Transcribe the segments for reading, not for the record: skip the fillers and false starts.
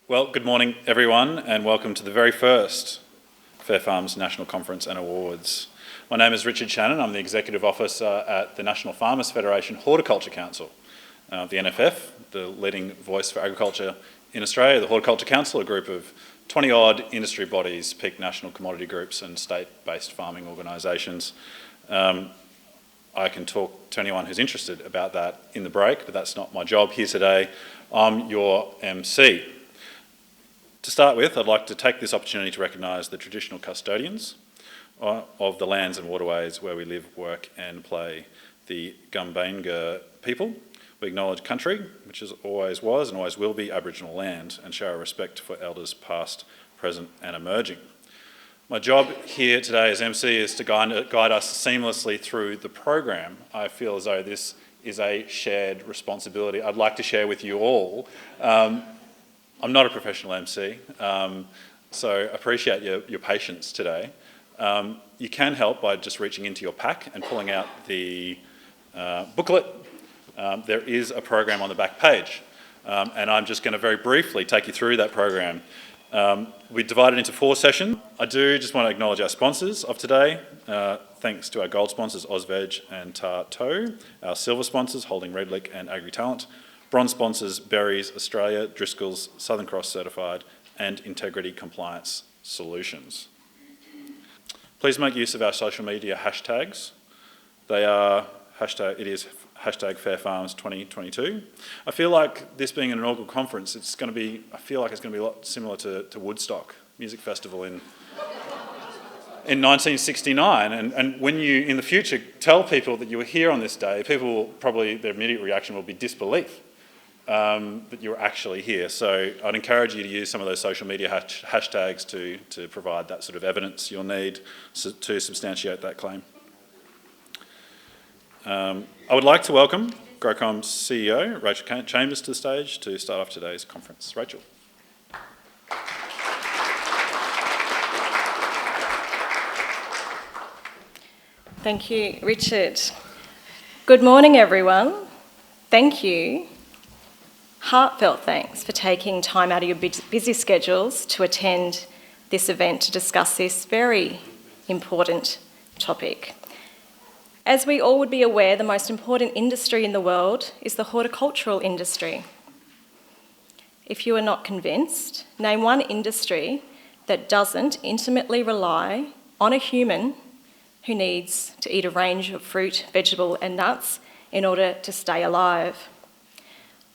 Well, good morning everyone and welcome to the very first Fair Farms National Conference and Awards. My name is Richard Shannon. I'm the Executive Officer at the National Farmers Federation Horticulture Council. The NFF, the leading voice for agriculture in Australia, the Horticulture Council, a group of 20-odd industry bodies, peak national commodity groups and state-based farming organisations. I can talk to anyone who's interested about that in the break, but that's not my job here today. I'm your MC. To start with, I'd like to take this opportunity to recognise the traditional custodians of the lands and waterways where we live, work and play, the Gumbaynggirr people. We acknowledge country, which always was and always will be Aboriginal land, and show our respect for elders past, present and emerging. My job here today as MC is to guide us seamlessly through the program. I feel as though this is a shared responsibility I'd like to share with you all. I'm not a professional MC, so appreciate your patience today. You can help by just reaching into your pack and pulling out the booklet. There is a program on the back page, and I'm just going to very briefly take you through that program. We divided into 4 sessions. I do just want to acknowledge our sponsors of today. Thanks to our gold sponsors, Ozveg and Tarto, our silver sponsors, Holding Redlick and AgriTalent, bronze sponsors, Berries Australia, Driscoll's, Southern Cross Certified, and Integrity Compliance Solutions. Please make use of our social media hashtags. They are hashtag Fair Farms 2022. I feel like this being an inaugural conference, I feel like it's going to be a lot similar to Woodstock Music Festival in 1969, and when you in the future tell people that you were here on this day, people will probably, their immediate reaction will be disbelief that you're actually here. So I'd encourage you to use some of those social media hashtags to provide that sort of evidence you'll need to substantiate that claim. I would like to welcome Growcom's CEO, Rachel Chambers, to the stage to start off today's conference. Rachel. Thank you, Richard. Good morning, everyone. Thank you. Heartfelt thanks for taking time out of your busy schedules to attend this event to discuss this very important topic. As we all would be aware, the most important industry in the world is the horticultural industry. If you are not convinced, name one industry that doesn't intimately rely on a human who needs to eat a range of fruit, vegetable and nuts in order to stay alive.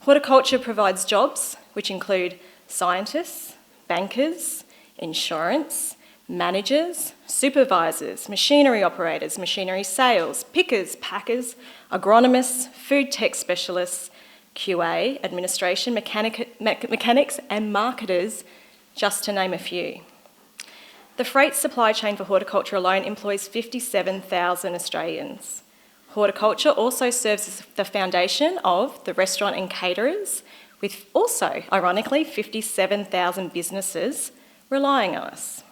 Horticulture provides jobs which include scientists, bankers, insurance, managers, supervisors, machinery operators, machinery sales, pickers, packers, agronomists, food tech specialists, QA, administration, mechanics and marketers, just to name a few. The freight supply chain for horticulture alone employs 57,000 Australians. Horticulture also serves as the foundation of the restaurant and caterers, with also, ironically, 57,000 businesses relying on us.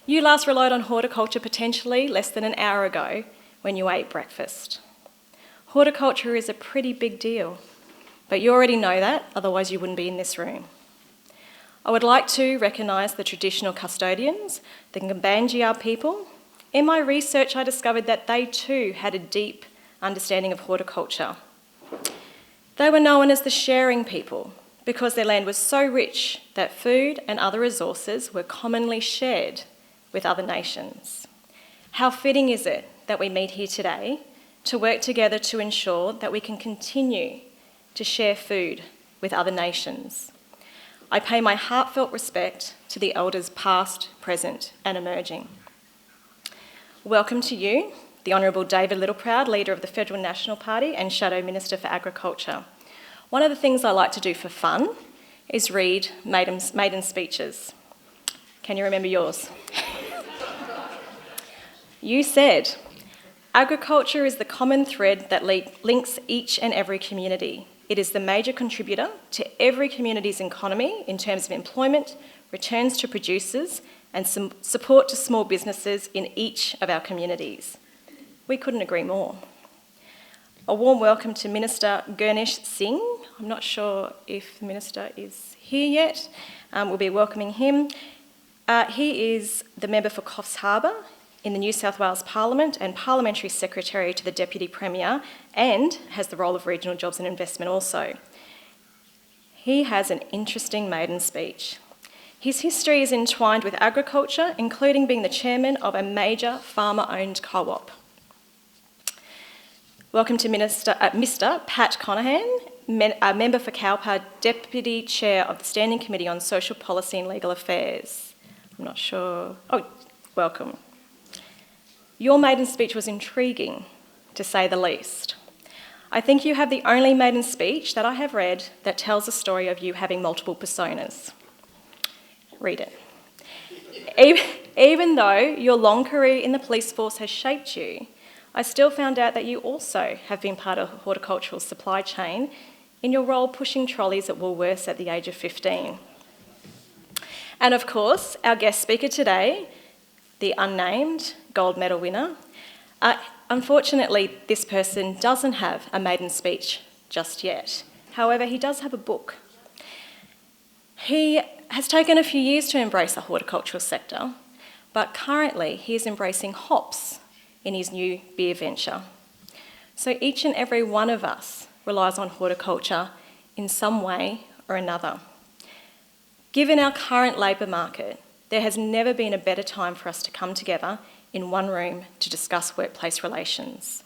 You last relied on horticulture potentially less than an hour ago when you ate breakfast. Horticulture is a pretty big deal, but you already know that, otherwise you wouldn't be in this room. I would like to recognise the traditional custodians, the Gumbaynggirr people. In my research, I discovered that they too had a deep understanding of horticulture. They were known as the sharing people because their land was so rich that food and other resources were commonly shared with other nations. How fitting is it that we meet here today to work together to ensure that we can continue to share food with other nations. I pay my heartfelt respect to the elders past, present and emerging. Welcome to you, the Honourable David Littleproud, Leader of the Federal National Party and Shadow Minister for Agriculture. One of the things I like to do for fun is read maiden speeches. Can you remember yours? You said, agriculture is the common thread that links each and every community. It is the major contributor to every community's economy in terms of employment, returns to producers and some support to small businesses in each of our communities. We couldn't agree more. A warm welcome to Minister Gurnesh Singh. I'm not sure if the Minister is here yet. We'll be welcoming him. He is the member for Coffs Harbour in the New South Wales Parliament and Parliamentary Secretary to the Deputy Premier, and has the role of Regional Jobs and Investment also. He has an interesting maiden speech. His history is entwined with agriculture, including being the chairman of a major farmer-owned co-op. Welcome to Mr. Pat Conahan, a member for Cowper, Deputy Chair of the Standing Committee on Social Policy and Legal Affairs. I'm not sure. Oh, welcome. Your maiden speech was intriguing, to say the least. I think you have the only maiden speech that I have read that tells a story of you having multiple personas. Read it. Even though your long career in the police force has shaped you, I still found out that you also have been part of the horticultural supply chain in your role pushing trolleys at Woolworths at the age of 15. And of course, our guest speaker today, the unnamed gold medal winner. Unfortunately, this person doesn't have a maiden speech just yet. However, he does have a book. He has taken a few years to embrace the horticultural sector, but currently he is embracing hops in his new beer venture. So each and every one of us relies on horticulture in some way or another. Given our current labour market, there has never been a better time for us to come together in one room to discuss workplace relations.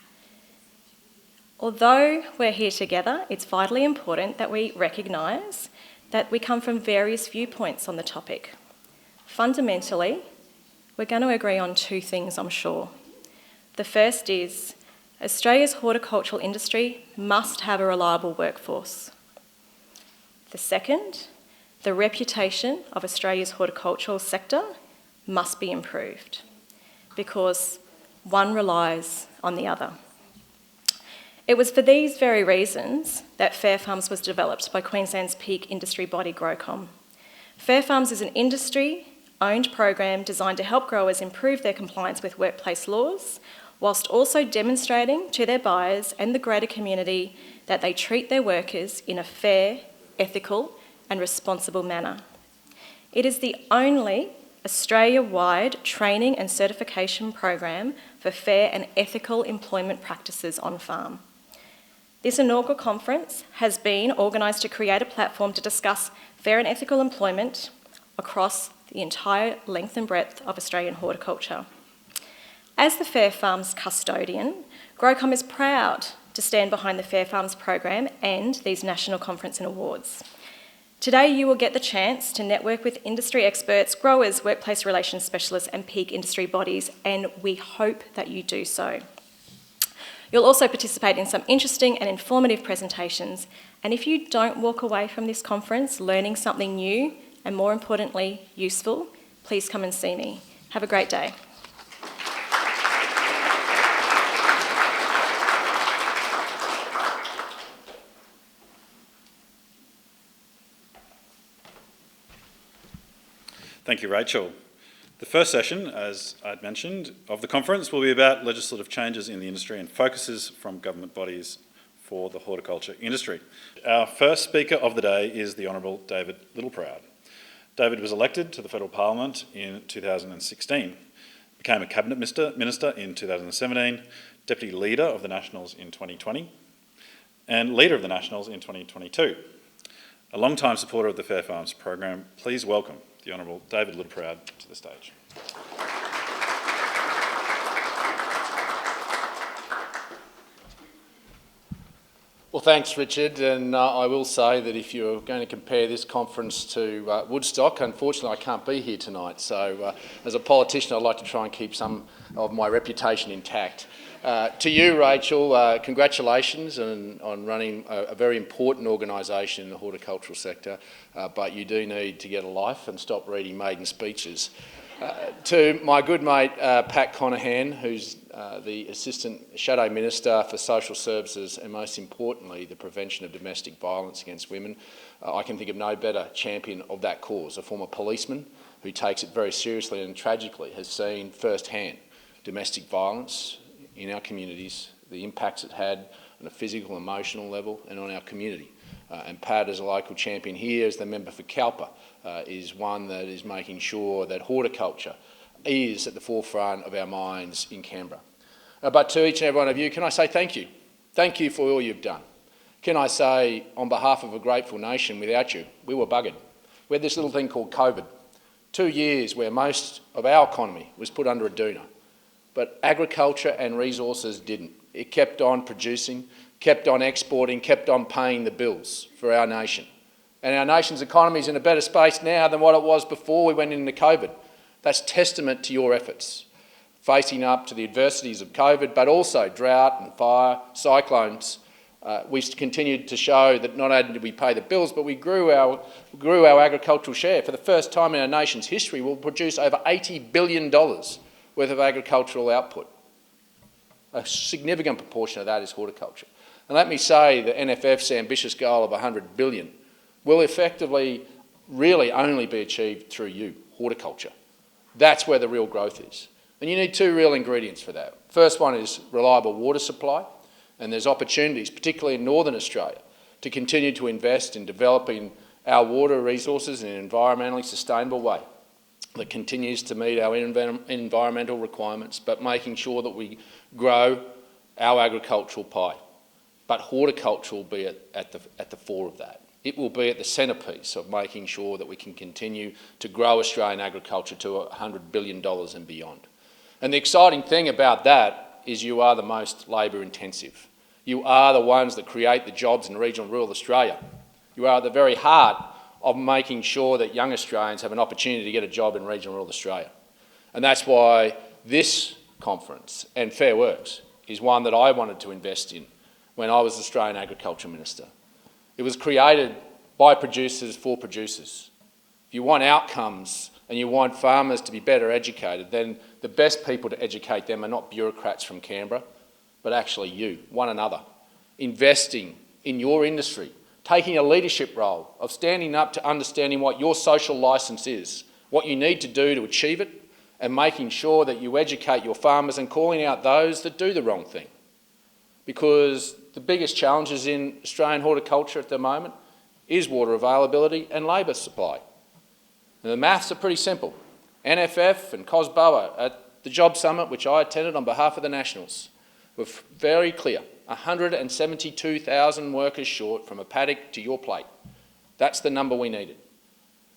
Although we're here together, it's vitally important that we recognise that we come from various viewpoints on the topic. Fundamentally, we're going to agree on two things, I'm sure. The first is Australia's horticultural industry must have a reliable workforce. The second, the reputation of Australia's horticultural sector must be improved because one relies on the other. It was for these very reasons that Fair Farms was developed by Queensland's peak industry body Growcom. Fair Farms is an industry-owned program designed to help growers improve their compliance with workplace laws, whilst also demonstrating to their buyers and the greater community that they treat their workers in a fair, ethical and responsible manner. It is the only Australia-wide training and certification program for fair and ethical employment practices on farm. This inaugural conference has been organised to create a platform to discuss fair and ethical employment across the entire length and breadth of Australian horticulture. As the Fair Farms custodian, Growcom is proud to stand behind the Fair Farms program and these national conference and awards. Today you will get the chance to network with industry experts, growers, workplace relations specialists and peak industry bodies, and we hope that you do so. You'll also participate in some interesting and informative presentations, and if you don't walk away from this conference learning something new and more importantly useful, please come and see me. Have a great day. Thank you, Rachel. The first session, as I'd mentioned, of the conference will be about legislative changes in the industry and focuses from government bodies for the horticulture industry. Our first speaker of the day is the Honourable David Littleproud. David was elected to the Federal Parliament in 2016, became a Cabinet Minister in 2017, Deputy Leader of the Nationals in 2020, and Leader of the Nationals in 2022. A long-time supporter of the Fair Farms program, please welcome the Honourable David Littleproud to the stage. Well, thanks, Richard, and I will say that if you're going to compare this conference to Woodstock, unfortunately I can't be here tonight, so as a politician I'd like to try and keep some of my reputation intact. To you, Rachel, congratulations on running a very important organisation in the horticultural sector, but you do need to get a life and stop reading maiden speeches. To my good mate Pat Conahan, who's the Assistant Shadow Minister for Social Services and most importantly the prevention of domestic violence against women, I can think of no better champion of that cause, a former policeman who takes it very seriously and tragically has seen firsthand domestic violence in our communities the impacts it had on a physical, emotional level and on our community. And Pat, as a local champion here, as the member for Cowper, is one that is making sure that horticulture is at the forefront of our minds in Canberra. But to each and every one of you, can I say thank you? Thank you for all you've done. Can I say, on behalf of a grateful nation, without you, we were buggered. We had this little thing called COVID. 2 years where most of our economy was put under a doona. But agriculture and resources didn't. It kept on producing, kept on exporting, kept on paying the bills for our nation. And our nation's economy is in a better space now than what it was before we went into COVID. That's testament to your efforts, facing up to the adversities of COVID, but also drought and fire, cyclones. We continued to show that not only did we pay the bills, but we grew our agricultural share. For the first time in our nation's history, we'll produce over $80 billion worth of agricultural output. A significant proportion of that is horticulture. And let me say that NFF's ambitious goal of $100 billion will effectively really only be achieved through you, horticulture. That's where the real growth is. And you need two real ingredients for that. First one is reliable water supply. And there's opportunities, particularly in Northern Australia, to continue to invest in developing our water resources in an environmentally sustainable way that continues to meet our environmental requirements, but making sure that we grow our agricultural pie. But horticulture will be at the fore of that. It will be at the centrepiece of making sure that we can continue to grow Australian agriculture to $100 billion and beyond. And the exciting thing about that is you are the most labour intensive. You are the ones that create the jobs in regional and rural Australia. You are at the very heart of making sure that young Australians have an opportunity to get a job in regional and rural Australia. And that's why this conference and Fair Works is one that I wanted to invest in when I was Australian Agriculture Minister. It was created by producers for producers. If you want outcomes and you want farmers to be better educated, then the best people to educate them are not bureaucrats from Canberra, but actually you, one another, investing in your industry, taking a leadership role of standing up to understanding what your social licence is, what you need to do to achieve it, and making sure that you educate your farmers and calling out those that do the wrong thing. Because the biggest challenges in Australian horticulture at the moment is water availability and labour supply. And the maths are pretty simple. NFF and COSBOA at the Job Summit, which I attended on behalf of the Nationals, were very clear. 172,000 workers short from a paddock to your plate. That's the number we needed.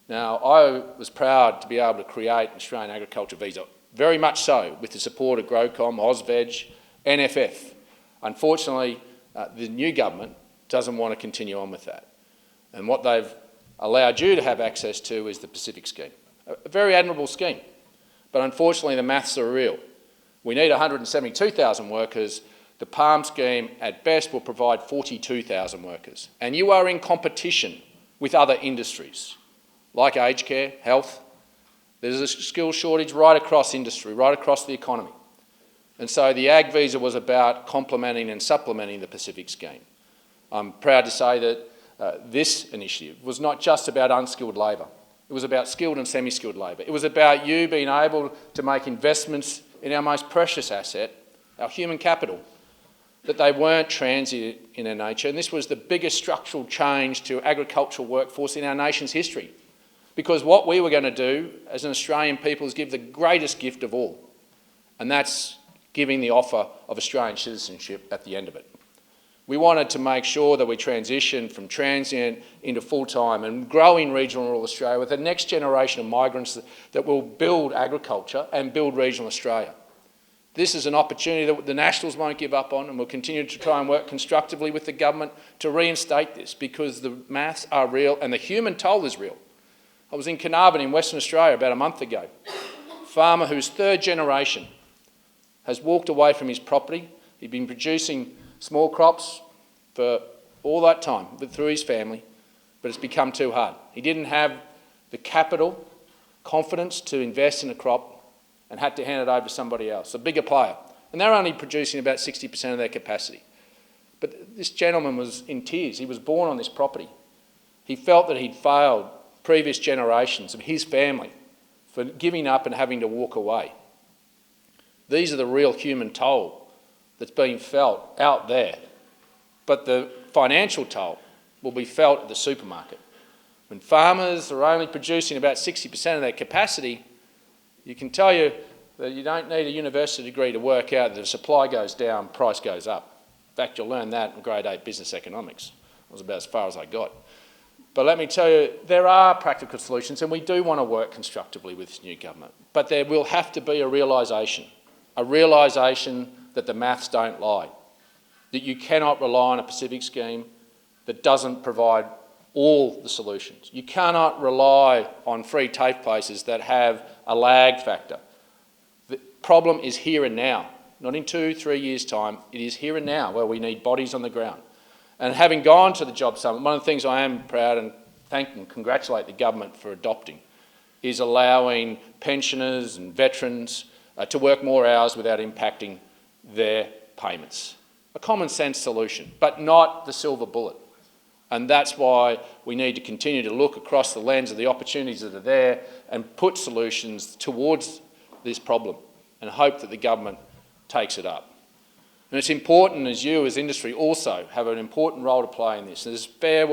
Now, I was proud to be able to create an Australian agriculture visa, very much so, with the support of GrowCom, AusVeg, NFF. Unfortunately, the new government doesn't want to continue on with that. And what they've allowed you to have access to is the Pacific Scheme. A very admirable scheme. But unfortunately, the maths are real. We need 172,000 workers. The PALM scheme, at best, will provide 42,000 workers. And you are in competition with other industries, like aged care, health. There's a skill shortage right across industry, right across the economy. And so the Ag Visa was about complementing and supplementing the Pacific Scheme. I'm proud to say that this initiative was not just about unskilled labour. It was about skilled and semi-skilled labour. It was about you being able to make investments in our most precious asset, our human capital, that they weren't transient in their nature. And this was the biggest structural change to agricultural workforce in our nation's history. Because what we were going to do as an Australian people is give the greatest gift of all, and that's giving the offer of Australian citizenship at the end of it. We wanted to make sure that we transitioned from transient into full-time and growing regional and rural Australia with the next generation of migrants that will build agriculture and build regional Australia. This is an opportunity that the Nationals won't give up on, and we'll continue to try and work constructively with the government to reinstate this, because the maths are real and the human toll is real. I was in Carnarvon in Western Australia about a month ago. A farmer whose third generation has walked away from his property. He'd been producing small crops for all that time through his family, but it's become too hard. He didn't have the capital, confidence to invest in a crop, and had to hand it over to somebody else, a bigger player. And they're only producing about 60% of their capacity. But this gentleman was in tears. He was born on this property. He felt that he'd failed previous generations of his family for giving up and having to walk away. These are the real human toll that's being felt out there, but the financial toll will be felt at the supermarket. When farmers are only producing about 60% of their capacity, you can tell you that you don't need a university degree to work out that if supply goes down, price goes up. In fact, you'll learn that in grade 8 business economics. That was about as far as I got. But let me tell you, there are practical solutions, and we do want to work constructively with this new government. But there will have to be a realisation that the maths don't lie, that you cannot rely on a Pacific scheme that doesn't provide all the solutions. You cannot rely on free TAFE places that have a lag factor. The problem is here and now, not in 2-3 years' time. It is here and now where we need bodies on the ground. And having gone to the Job Summit, one of the things I am proud and thank and congratulate the government for adopting is allowing pensioners and veterans to work more hours without impacting their payments. A common sense solution, but not the silver bullet. And that's why we need to continue to look across the lens of the opportunities that are there and put solutions towards this problem and hope that the government takes it up. And it's important as you, as industry, also have an important role to play in this. As Fair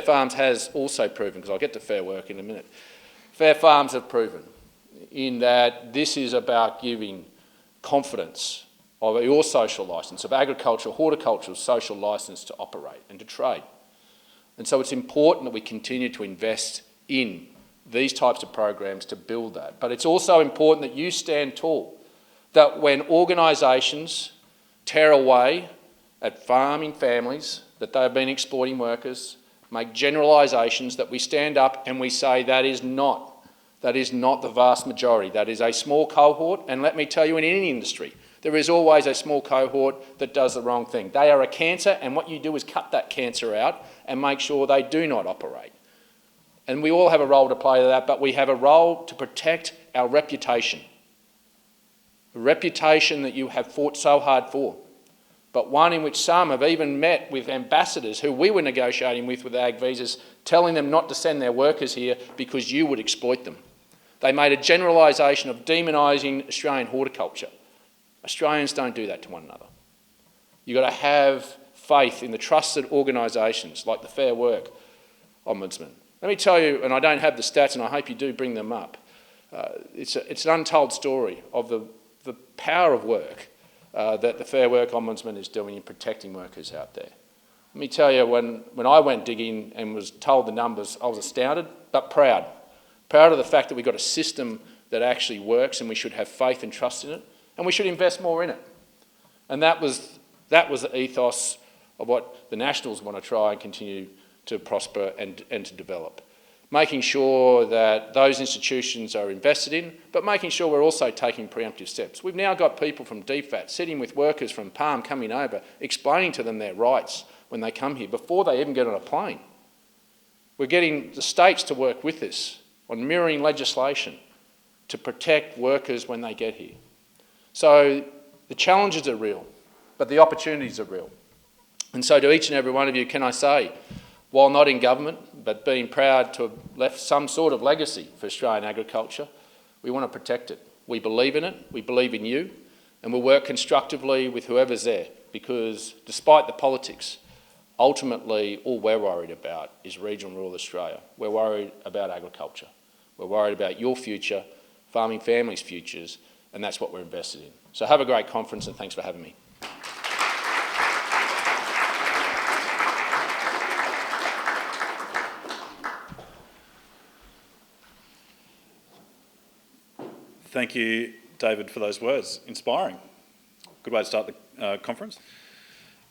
Farms has also proven, because I'll get to Fair Work in a minute, Fair Farms have proven in that this is about giving confidence of your social licence, of agricultural, horticultural social licence to operate and to trade. And so it's important that we continue to invest in these types of programs to build that. But it's also important that you stand tall, that when organisations tear away at farming families, that they have been exploiting workers, make generalisations, that we stand up and we say that is not the vast majority. That is a small cohort, and let me tell you, in any industry, there is always a small cohort that does the wrong thing. They are a cancer, and what you do is cut that cancer out and make sure they do not operate. And we all have a role to play to that, but we have a role to protect our reputation. A reputation that you have fought so hard for, but one in which some have even met with ambassadors who we were negotiating with ag visas, telling them not to send their workers here because you would exploit them. They made a generalisation of demonising Australian horticulture. Australians don't do that to one another. You've got to have faith in the trusted organisations like the Fair Work Ombudsman. Let me tell you, and I don't have the stats and I hope you do bring them up, it's an untold story of the power of work that the Fair Work Ombudsman is doing in protecting workers out there. Let me tell you, when I went digging and was told the numbers, I was astounded but proud. Proud of the fact that we've got a system that actually works and we should have faith and trust in it. And we should invest more in it. And that was the ethos of what the Nationals want to try and continue to prosper and to develop. Making sure that those institutions are invested in, but making sure we're also taking preemptive steps. We've now got people from DFAT sitting with workers from Palm coming over, explaining to them their rights when they come here before they even get on a plane. We're getting the states to work with us on mirroring legislation to protect workers when they get here. So the challenges are real, but the opportunities are real. And so to each and every one of you, can I say, while not in government, but being proud to have left some sort of legacy for Australian agriculture, we want to protect it. We believe in it, we believe in you, and we'll work constructively with whoever's there, because despite the politics, ultimately all we're worried about is regional rural Australia. We're worried about agriculture. We're worried about your future, farming families' futures, and that's what we're invested in. So have a great conference and thanks for having me. Thank you, David, for those words. Inspiring. Good way to start the conference.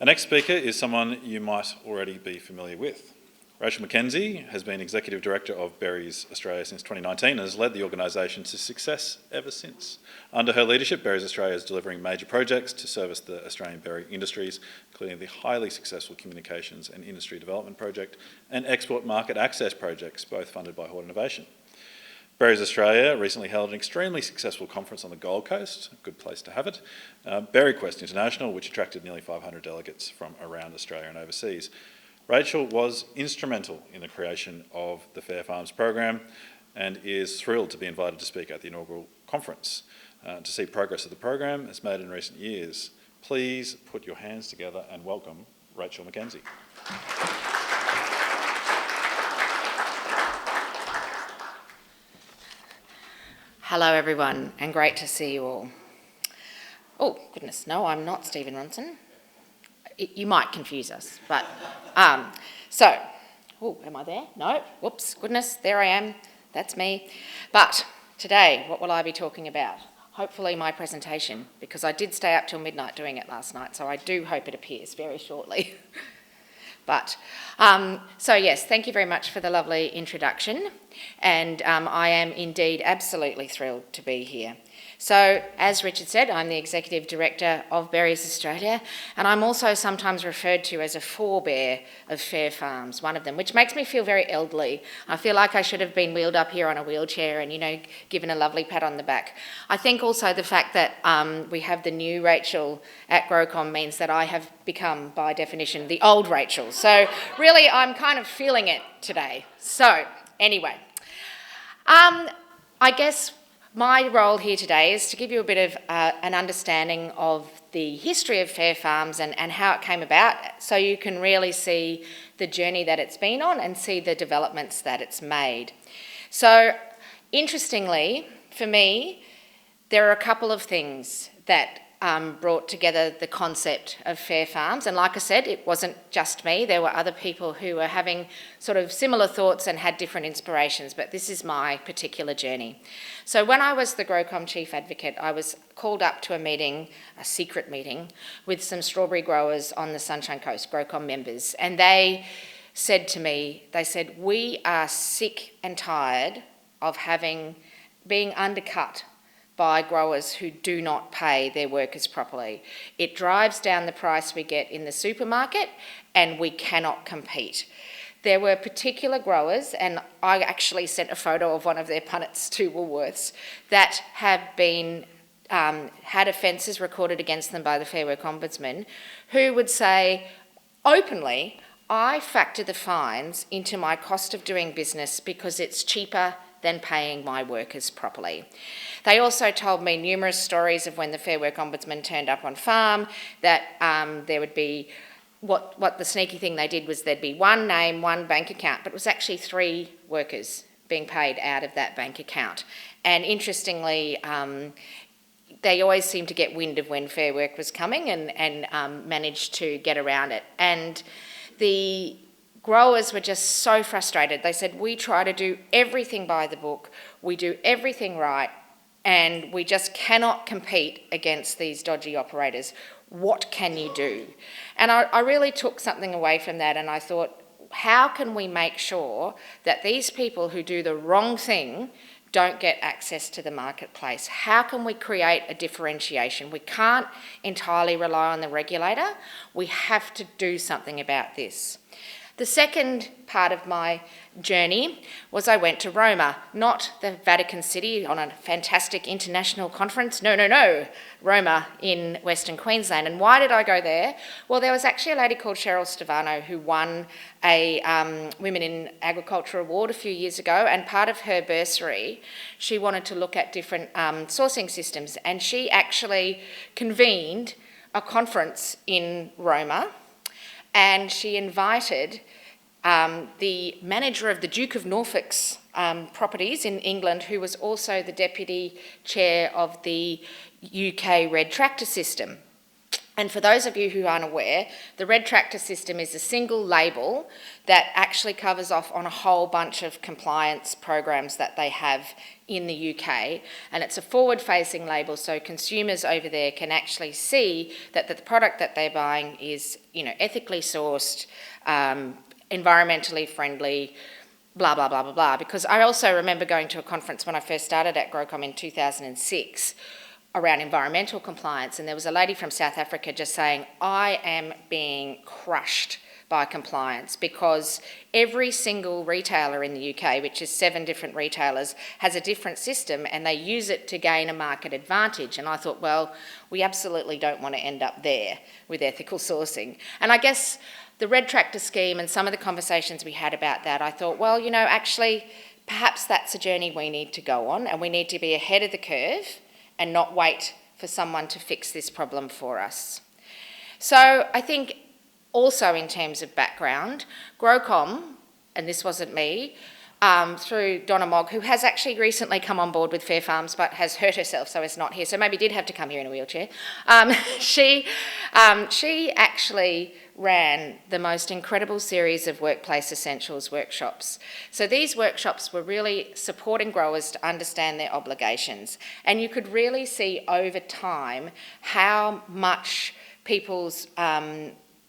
Our next speaker is someone you might already be familiar with. Rachel McKenzie has been Executive Director of Berries Australia since 2019 and has led the organisation to success ever since. Under her leadership, Berries Australia is delivering major projects to service the Australian berry industries, including the highly successful Communications and Industry Development Project and Export Market Access Projects, both funded by Hort Innovation. Berries Australia recently held an extremely successful conference on the Gold Coast, a good place to have it, BerryQuest International, which attracted nearly 500 delegates from around Australia and overseas. Rachel was instrumental in the creation of the Fair Farms program and is thrilled to be invited to speak at the inaugural conference. To see progress of the program as made in recent years, Please put your hands together and welcome Rachel McKenzie. Hello everyone, and great to see you all. Oh goodness, no, I'm not Stephen Ronson. You might confuse us, but am I there? No, whoops, goodness, there I am, that's me. But today, what will I be talking about? Hopefully my presentation, because I did stay up till midnight doing it last night, so I do hope it appears very shortly. So yes, thank you very much for the lovely introduction, and I am indeed absolutely thrilled to be here. So, as Richard said, I'm the Executive Director of Berries Australia, and I'm also sometimes referred to as a forebear of Fair Farms, one of them, which makes me feel very elderly. I feel like I should have been wheeled up here on a wheelchair and, given a lovely pat on the back. I think also the fact that we have the new Rachel at GrowCom means that I have become, by definition, the old Rachel. So, really, I'm kind of feeling it today. So, anyway, I guess my role here today is to give you a bit of an understanding of the history of Fair Farms and how it came about, so you can really see the journey that it's been on and see the developments that it's made. So, interestingly, for me, there are a couple of things that brought together the concept of Fair Farms, and like I said, it wasn't just me, there were other people who were having sort of similar thoughts and had different inspirations, but this is my particular journey. So when I was the GrowCom Chief Advocate, I was called up to a meeting, a secret meeting, with some strawberry growers on the Sunshine Coast, GrowCom members, and they said to me, we are sick and tired of being undercut by growers who do not pay their workers properly. It drives down the price we get in the supermarket and we cannot compete. There were particular growers, and I actually sent a photo of one of their punnets to Woolworths, that have been had offences recorded against them by the Fair Work Ombudsman, who would say openly, I factor the fines into my cost of doing business because it's cheaper than paying my workers properly. They also told me numerous stories of when the Fair Work Ombudsman turned up on farm, that there would be, what the sneaky thing they did was there'd be one name, one bank account, but it was actually 3 workers being paid out of that bank account. And interestingly, they always seemed to get wind of when Fair Work was coming and managed to get around it. And the growers were just so frustrated. They said, we try to do everything by the book, we do everything right, and we just cannot compete against these dodgy operators. What can you do? And I really took something away from that, and I thought, how can we make sure that these people who do the wrong thing don't get access to the marketplace? How can we create a differentiation? We can't entirely rely on the regulator. We have to do something about this. The second part of my journey was I went to Roma, not the Vatican City on a fantastic international conference. No, Roma in Western Queensland. And why did I go there? Well, there was actually a lady called Cheryl Stavano who won a Women in Agriculture award a few years ago, and part of her bursary, she wanted to look at different sourcing systems, and she actually convened a conference in Roma, and she invited the manager of the Duke of Norfolk's properties in England, who was also the deputy chair of the UK Red Tractor system. And for those of you who aren't aware, the Red Tractor system is a single label that actually covers off on a whole bunch of compliance programs that they have in the UK, and it's a forward-facing label, so consumers over there can actually see that the product that they're buying is, ethically sourced, environmentally friendly, blah, blah, blah, blah, blah. Because I also remember going to a conference when I first started at GrowCom in 2006 around environmental compliance, and there was a lady from South Africa just saying, I am being crushed by compliance because every single retailer in the UK, which is 7 different retailers, has a different system and they use it to gain a market advantage. And I thought, well, we absolutely don't want to end up there with ethical sourcing. And I guess the Red Tractor scheme and some of the conversations we had about that, I thought, well, actually, perhaps that's a journey we need to go on, and we need to be ahead of the curve and not wait for someone to fix this problem for us. So I think also in terms of background, GrowCom, and this wasn't me, through Donna Mogg, who has actually recently come on board with Fair Farms but has hurt herself, so is not here, so maybe did have to come here in a wheelchair. She actually ran the most incredible series of workplace essentials workshops. So these workshops were really supporting growers to understand their obligations, and you could really see over time how much people's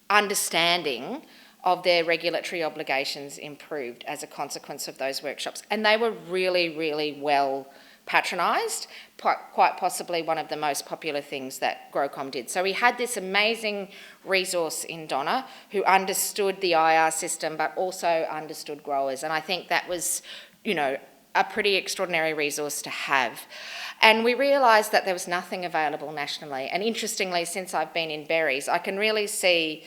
understanding of their regulatory obligations improved as a consequence of those workshops. And they were really, really well patronised, quite possibly one of the most popular things that GrowCom did. So we had this amazing resource in Donna who understood the IR system but also understood growers. And I think that was, you know, a pretty extraordinary resource to have. And we realised that there was nothing available nationally. And interestingly, since I've been in berries, I can really see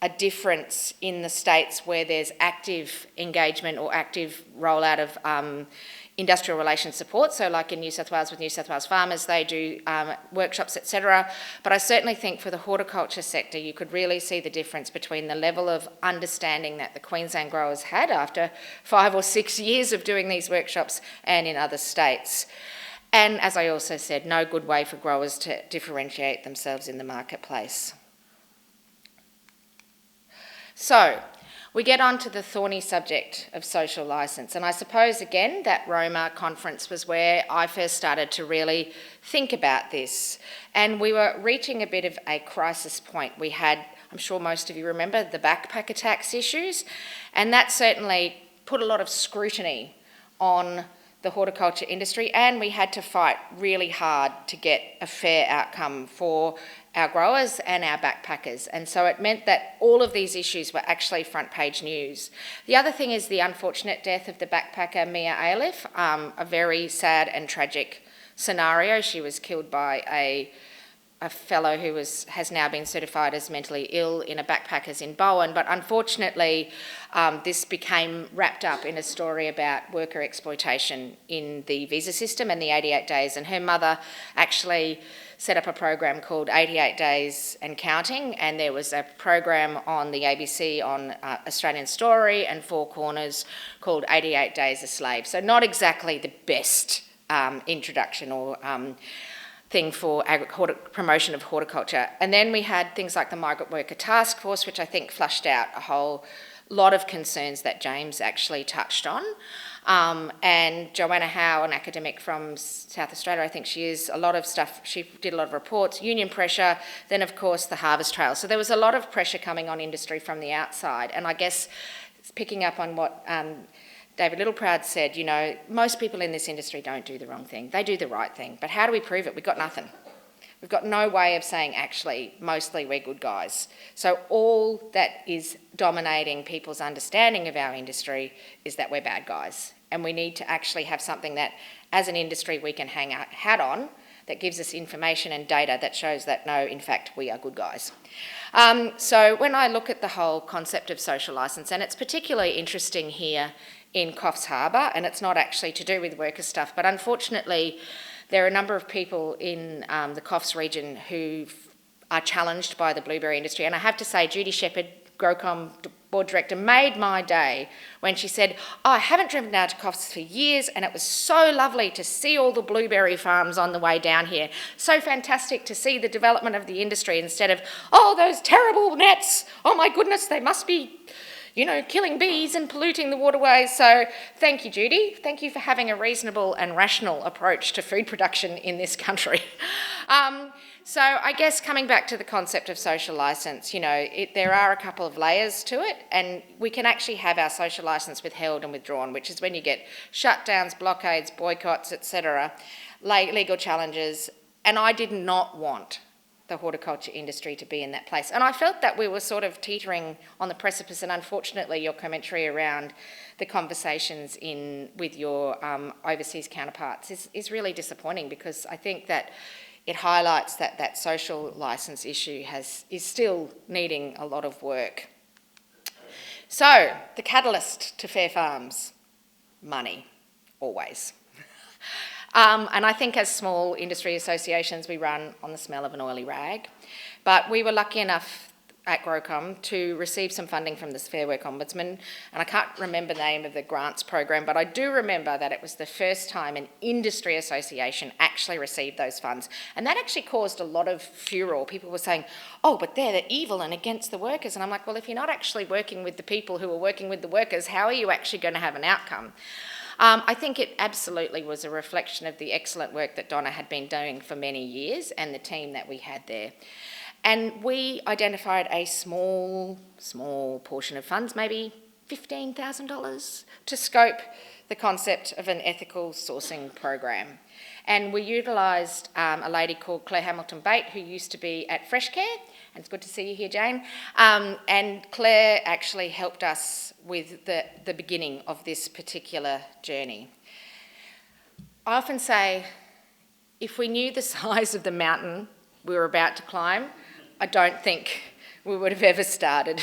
a difference in the states where there's active engagement or active rollout of industrial relations support. So like in New South Wales with New South Wales farmers, they do workshops, etc. But I certainly think for the horticulture sector, you could really see the difference between the level of understanding that the Queensland growers had after 5 or 6 years of doing these workshops and in other states. And as I also said, no good way for growers to differentiate themselves in the marketplace. So, we get on to the thorny subject of social licence, and I suppose again that Roma conference was where I first started to really think about this, and we were reaching a bit of a crisis point. We had, I'm sure most of you remember, the backpacker tax issues, and that certainly put a lot of scrutiny on the horticulture industry, and we had to fight really hard to get a fair outcome for our growers and our backpackers. And so it meant that all of these issues were actually front page news. The other thing is the unfortunate death of the backpacker Mia Aleph, a very sad and tragic scenario. She was killed by a fellow who has now been certified as mentally ill in a backpackers in Bowen, but unfortunately this became wrapped up in a story about worker exploitation in the visa system and the 88 days, and her mother actually set up a program called 88 Days and Counting, and there was a program on the ABC on Australian Story and Four Corners called 88 Days a Slave. So not exactly the best introduction or thing for promotion of horticulture. And then we had things like the Migrant Worker Task Force, which I think flushed out a whole lot of concerns that James actually touched on. And Joanna Howe, an academic from South Australia, I think she is, a lot of stuff, she did a lot of reports, union pressure, then of course the harvest trail. So there was a lot of pressure coming on industry from the outside. And I guess picking up on what David Littleproud said, you know, most people in this industry don't do the wrong thing. They do the right thing. But how do we prove it? We've got nothing. We've got no way of saying, actually, mostly we're good guys. So all that is dominating people's understanding of our industry is that we're bad guys. And we need to actually have something that, as an industry, we can hang our hat on that gives us information and data that shows that, no, in fact, we are good guys. So when I look at the whole concept of social licence, and it's particularly interesting here in Coffs Harbour, and it's not actually to do with worker stuff, but unfortunately there are a number of people in the Coffs region who are challenged by the blueberry industry. And I have to say, Judy Shepherd, GrowCom board director, made my day when she said, oh, I haven't driven down to Coffs for years and it was so lovely to see all the blueberry farms on the way down here. So fantastic to see the development of the industry instead of, oh, those terrible nets, oh my goodness, they must be, you know, killing bees and polluting the waterways. So thank you, Judy. Thank you for having a reasonable and rational approach to food production in this country. So I guess coming back to the concept of social licence, you know, there are a couple of layers to it, and we can actually have our social licence withheld and withdrawn, which is when you get shutdowns, blockades, boycotts, etc., legal challenges. And I did not want the horticulture industry to be in that place. And I felt that we were sort of teetering on the precipice, and unfortunately your commentary around the conversations with your overseas counterparts is really disappointing, because I think that it highlights that social licence issue is still needing a lot of work. So, the catalyst to Fair Farms, money, always. And I think as small industry associations, we run on the smell of an oily rag. But we were lucky enough at GrowCom to receive some funding from the Fair Work Ombudsman, and I can't remember the name of the grants program, but I do remember that it was the first time an industry association actually received those funds, and that actually caused a lot of furore. People were saying, oh, but they're evil and against the workers, and I'm like, well, if you're not actually working with the people who are working with the workers, how are you actually going to have an outcome? I think it absolutely was a reflection of the excellent work that Donna had been doing for many years and the team that we had there. And we identified a small portion of funds, maybe $15,000, to scope the concept of an ethical sourcing program. And we utilised a lady called Claire Hamilton-Bate, who used to be at Freshcare, and it's good to see you here, Jane. And Claire actually helped us with the beginning of this particular journey. I often say, if we knew the size of the mountain we were about to climb, I don't think we would have ever started.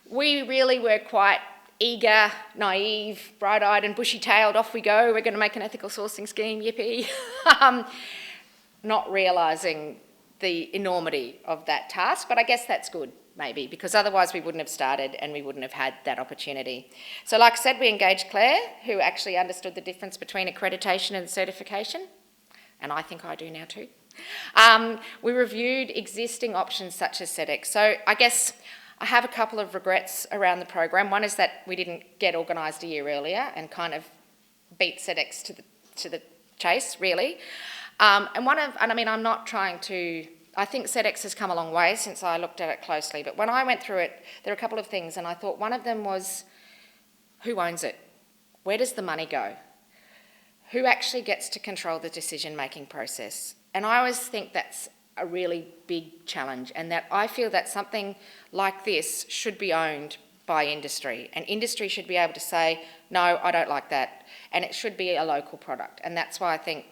We really were quite eager, naive, bright-eyed and bushy-tailed, off we go, we're going to make an ethical sourcing scheme, yippee. Not realising the enormity of that task, but I guess that's good, maybe, because otherwise we wouldn't have started and we wouldn't have had that opportunity. So like I said, we engaged Claire, who actually understood the difference between accreditation and certification, and I think I do now too. We reviewed existing options such as SEDEX. So I guess I have a couple of regrets around the program. One is that we didn't get organised a year earlier and kind of beat SEDEX to the chase, really. And I'm not trying to, I think SEDEX has come a long way since I looked at it closely, but when I went through it, there are a couple of things, and I thought one of them was, who owns it? Where does the money go? Who actually gets to control the decision-making process? And I always think that's a really big challenge, and that I feel that something like this should be owned by industry, and industry should be able to say, no, I don't like that, and it should be a local product, and that's why I think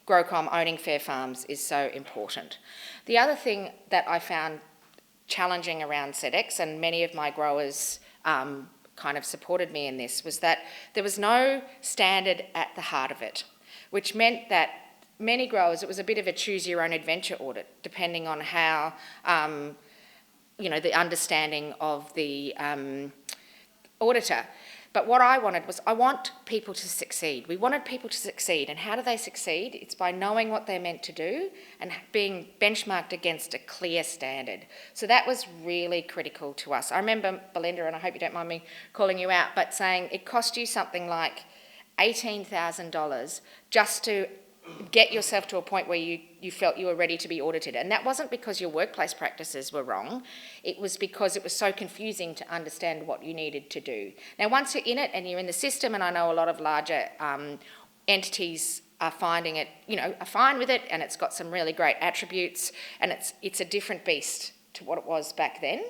GrowCom owning Fair Farms is so important. The other thing that I found challenging around SEDEX, and many of my growers kind of supported me in this, was that there was no standard at the heart of it, which meant that many growers, it was a bit of a choose-your-own-adventure audit, depending on how, the understanding of the auditor. But what I wanted was, I want people to succeed. We wanted people to succeed. And how do they succeed? It's by knowing what they're meant to do and being benchmarked against a clear standard. So that was really critical to us. I remember Belinda, and I hope you don't mind me calling you out, but saying it cost you something like $18,000 just to get yourself to a point where you felt you were ready to be audited. And that wasn't because your workplace practices were wrong, it was because it was so confusing to understand what you needed to do. Now, once you're in it and you're in the system, and I know a lot of larger entities are finding it, are fine with it, and it's got some really great attributes, and it's a different beast to what it was back then.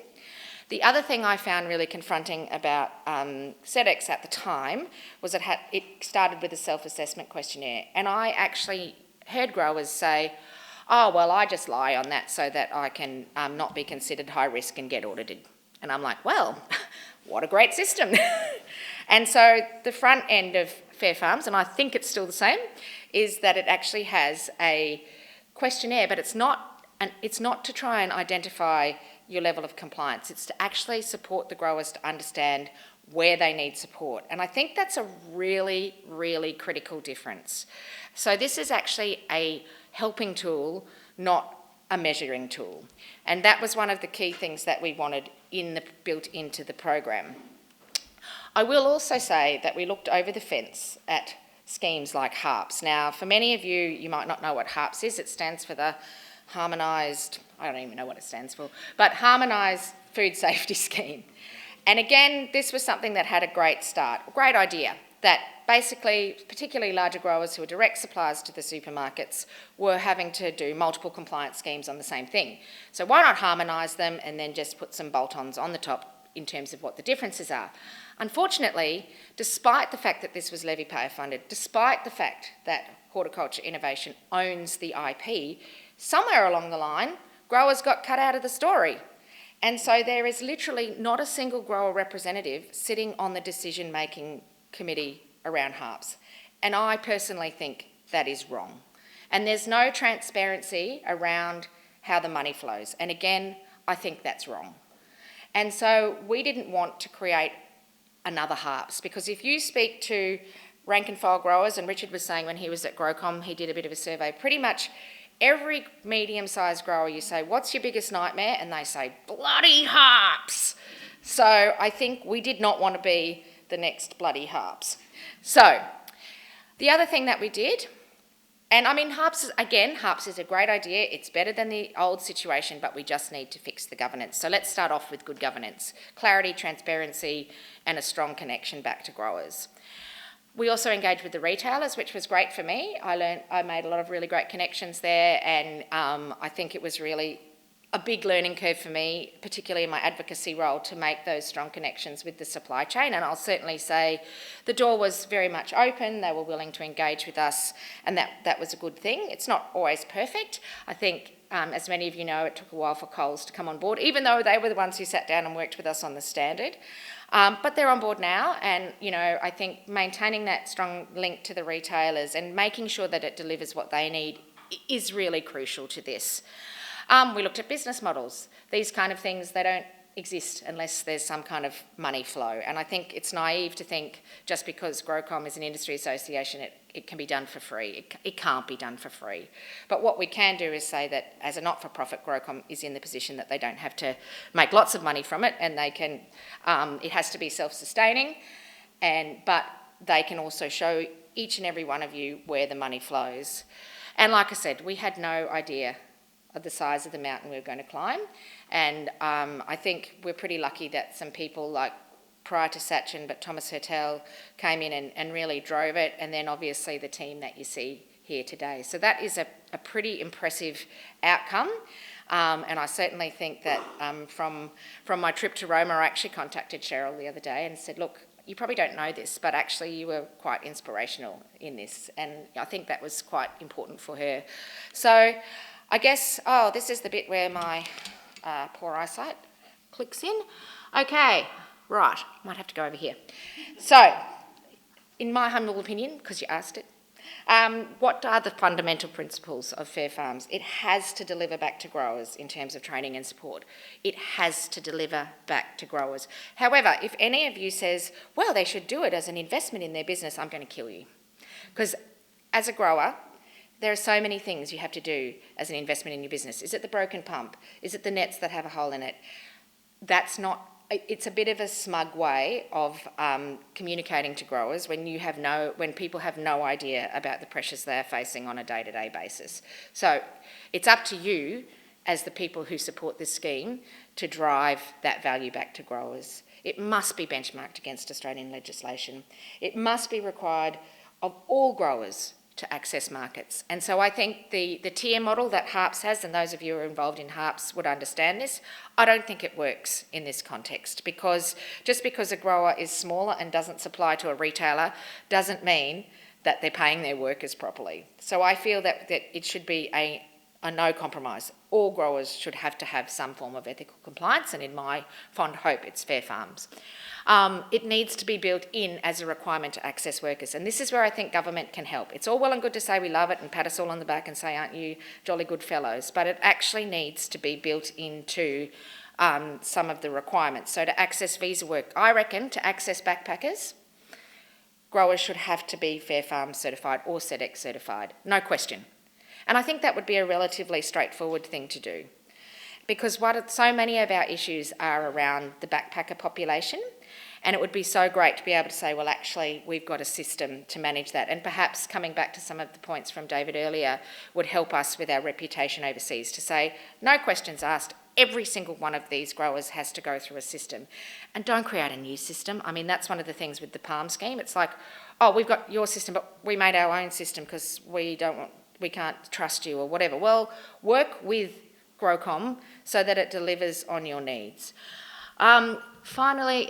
The other thing I found really confronting about SEDEX at the time was it started with a self-assessment questionnaire, and I actually heard growers say, oh, well, I just lie on that so that I can not be considered high risk and get audited. And I'm like, well, what a great system. And so the front end of Fair Farms, and I think it's still the same, is that it actually has a questionnaire, but it's not to try and identify your level of compliance. It's to actually support the growers to understand where they need support. And I think that's a really, really critical difference. So this is actually a helping tool, not a measuring tool. And that was one of the key things that we wanted built into the program. I will also say that we looked over the fence at schemes like HARPS. Now, for many of you, you might not know what HARPS is. It stands for the Harmonised, I don't even know what it stands for, but Harmonised Food Safety Scheme. And again, this was something that had a great start, a great idea, that basically, particularly larger growers who are direct suppliers to the supermarkets were having to do multiple compliance schemes on the same thing. So why not harmonise them and then just put some bolt-ons on the top in terms of what the differences are? Unfortunately, despite the fact that this was levy payer funded, despite the fact that Horticulture Innovation owns the IP, somewhere along the line, growers got cut out of the story. And so there is literally not a single grower representative sitting on the decision-making committee around HARPS. And I personally think that is wrong. And there's no transparency around how the money flows. And again, I think that's wrong. And so we didn't want to create another HARPS, because if you speak to rank and file growers, and Richard was saying when he was at GrowCom, he did a bit of a survey, pretty much every medium-sized grower, you say, what's your biggest nightmare? And they say, bloody HARPS. So I think we did not want to be the next bloody HARPS. So the other thing that we did, and I mean, HARPS is a great idea. It's better than the old situation, but we just need to fix the governance. So let's start off with good governance, clarity, transparency, and a strong connection back to growers. We also engaged with the retailers, which was great for me. I made a lot of really great connections there, and I think it was really a big learning curve for me, particularly in my advocacy role, to make those strong connections with the supply chain. And I'll certainly say the door was very much open. They were willing to engage with us, and that was a good thing. It's not always perfect. I think, as many of you know, it took a while for Coles to come on board, even though they were the ones who sat down and worked with us on the standard. But they're on board now, and I think maintaining that strong link to the retailers and making sure that it delivers what they need is really crucial to this. We looked at business models. These kind of things, they don't exist unless there's some kind of money flow. And I think it's naive to think just because GrowCom is an industry association, it can be done for free. It can't be done for free. But what we can do is say that as a not-for-profit, GrowCom is in the position that they don't have to make lots of money from it, and they can, it has to be self-sustaining, but they can also show each and every one of you where the money flows. And like I said, we had no idea of the size of the mountain we were going to climb. And I think we're pretty lucky that some people like, prior to Sachin, but Thomas Hertel came in and really drove it, and then obviously the team that you see here today. So that is a pretty impressive outcome. And I certainly think that from my trip to Roma, I actually contacted Cheryl the other day and said, look, you probably don't know this, but actually you were quite inspirational in this. And I think that was quite important for her. So I guess, this is the bit where my poor eyesight clicks in. Okay, right, might have to go over here. So, in my humble opinion, because you asked it, what are the fundamental principles of Fair Farms? It has to deliver back to growers in terms of training and support. It has to deliver back to growers. However, if any of you says, well, they should do it as an investment in their business, I'm going to kill you. Because as a grower, there are so many things you have to do as an investment in your business. Is it the broken pump? Is it the nets that have a hole in it? It's a bit of a smug way of communicating to growers when people have no idea about the pressures they are facing on a day-to-day basis. So it's up to you as the people who support this scheme to drive that value back to growers. It must be benchmarked against Australian legislation. It must be required of all growers to access markets. And so I think the tier model that HARPS has, and those of you who are involved in HARPS would understand this, I don't think it works in this context, because just because a grower is smaller and doesn't supply to a retailer doesn't mean that they're paying their workers properly. So I feel that it should be a no compromise. All growers should have to have some form of ethical compliance, and in my fond hope, it's Fair Farms. It needs to be built in as a requirement to access workers, and this is where I think government can help. It's all well and good to say we love it and pat us all on the back and say, aren't you jolly good fellows, but it actually needs to be built into some of the requirements. So to access visa work, I reckon to access backpackers, growers should have to be Fair Farms certified or SEDEX certified, no question. And I think that would be a relatively straightforward thing to do, because so many of our issues are around the backpacker population, and it would be so great to be able to say, well, actually, we've got a system to manage that. And perhaps coming back to some of the points from David earlier would help us with our reputation overseas to say, no questions asked, every single one of these growers has to go through a system. And don't create a new system. I mean, that's one of the things with the PALM scheme. It's like, oh, we've got your system, but we made our own system because we can't trust you or whatever. Well, work with GrowCom so that it delivers on your needs. Finally,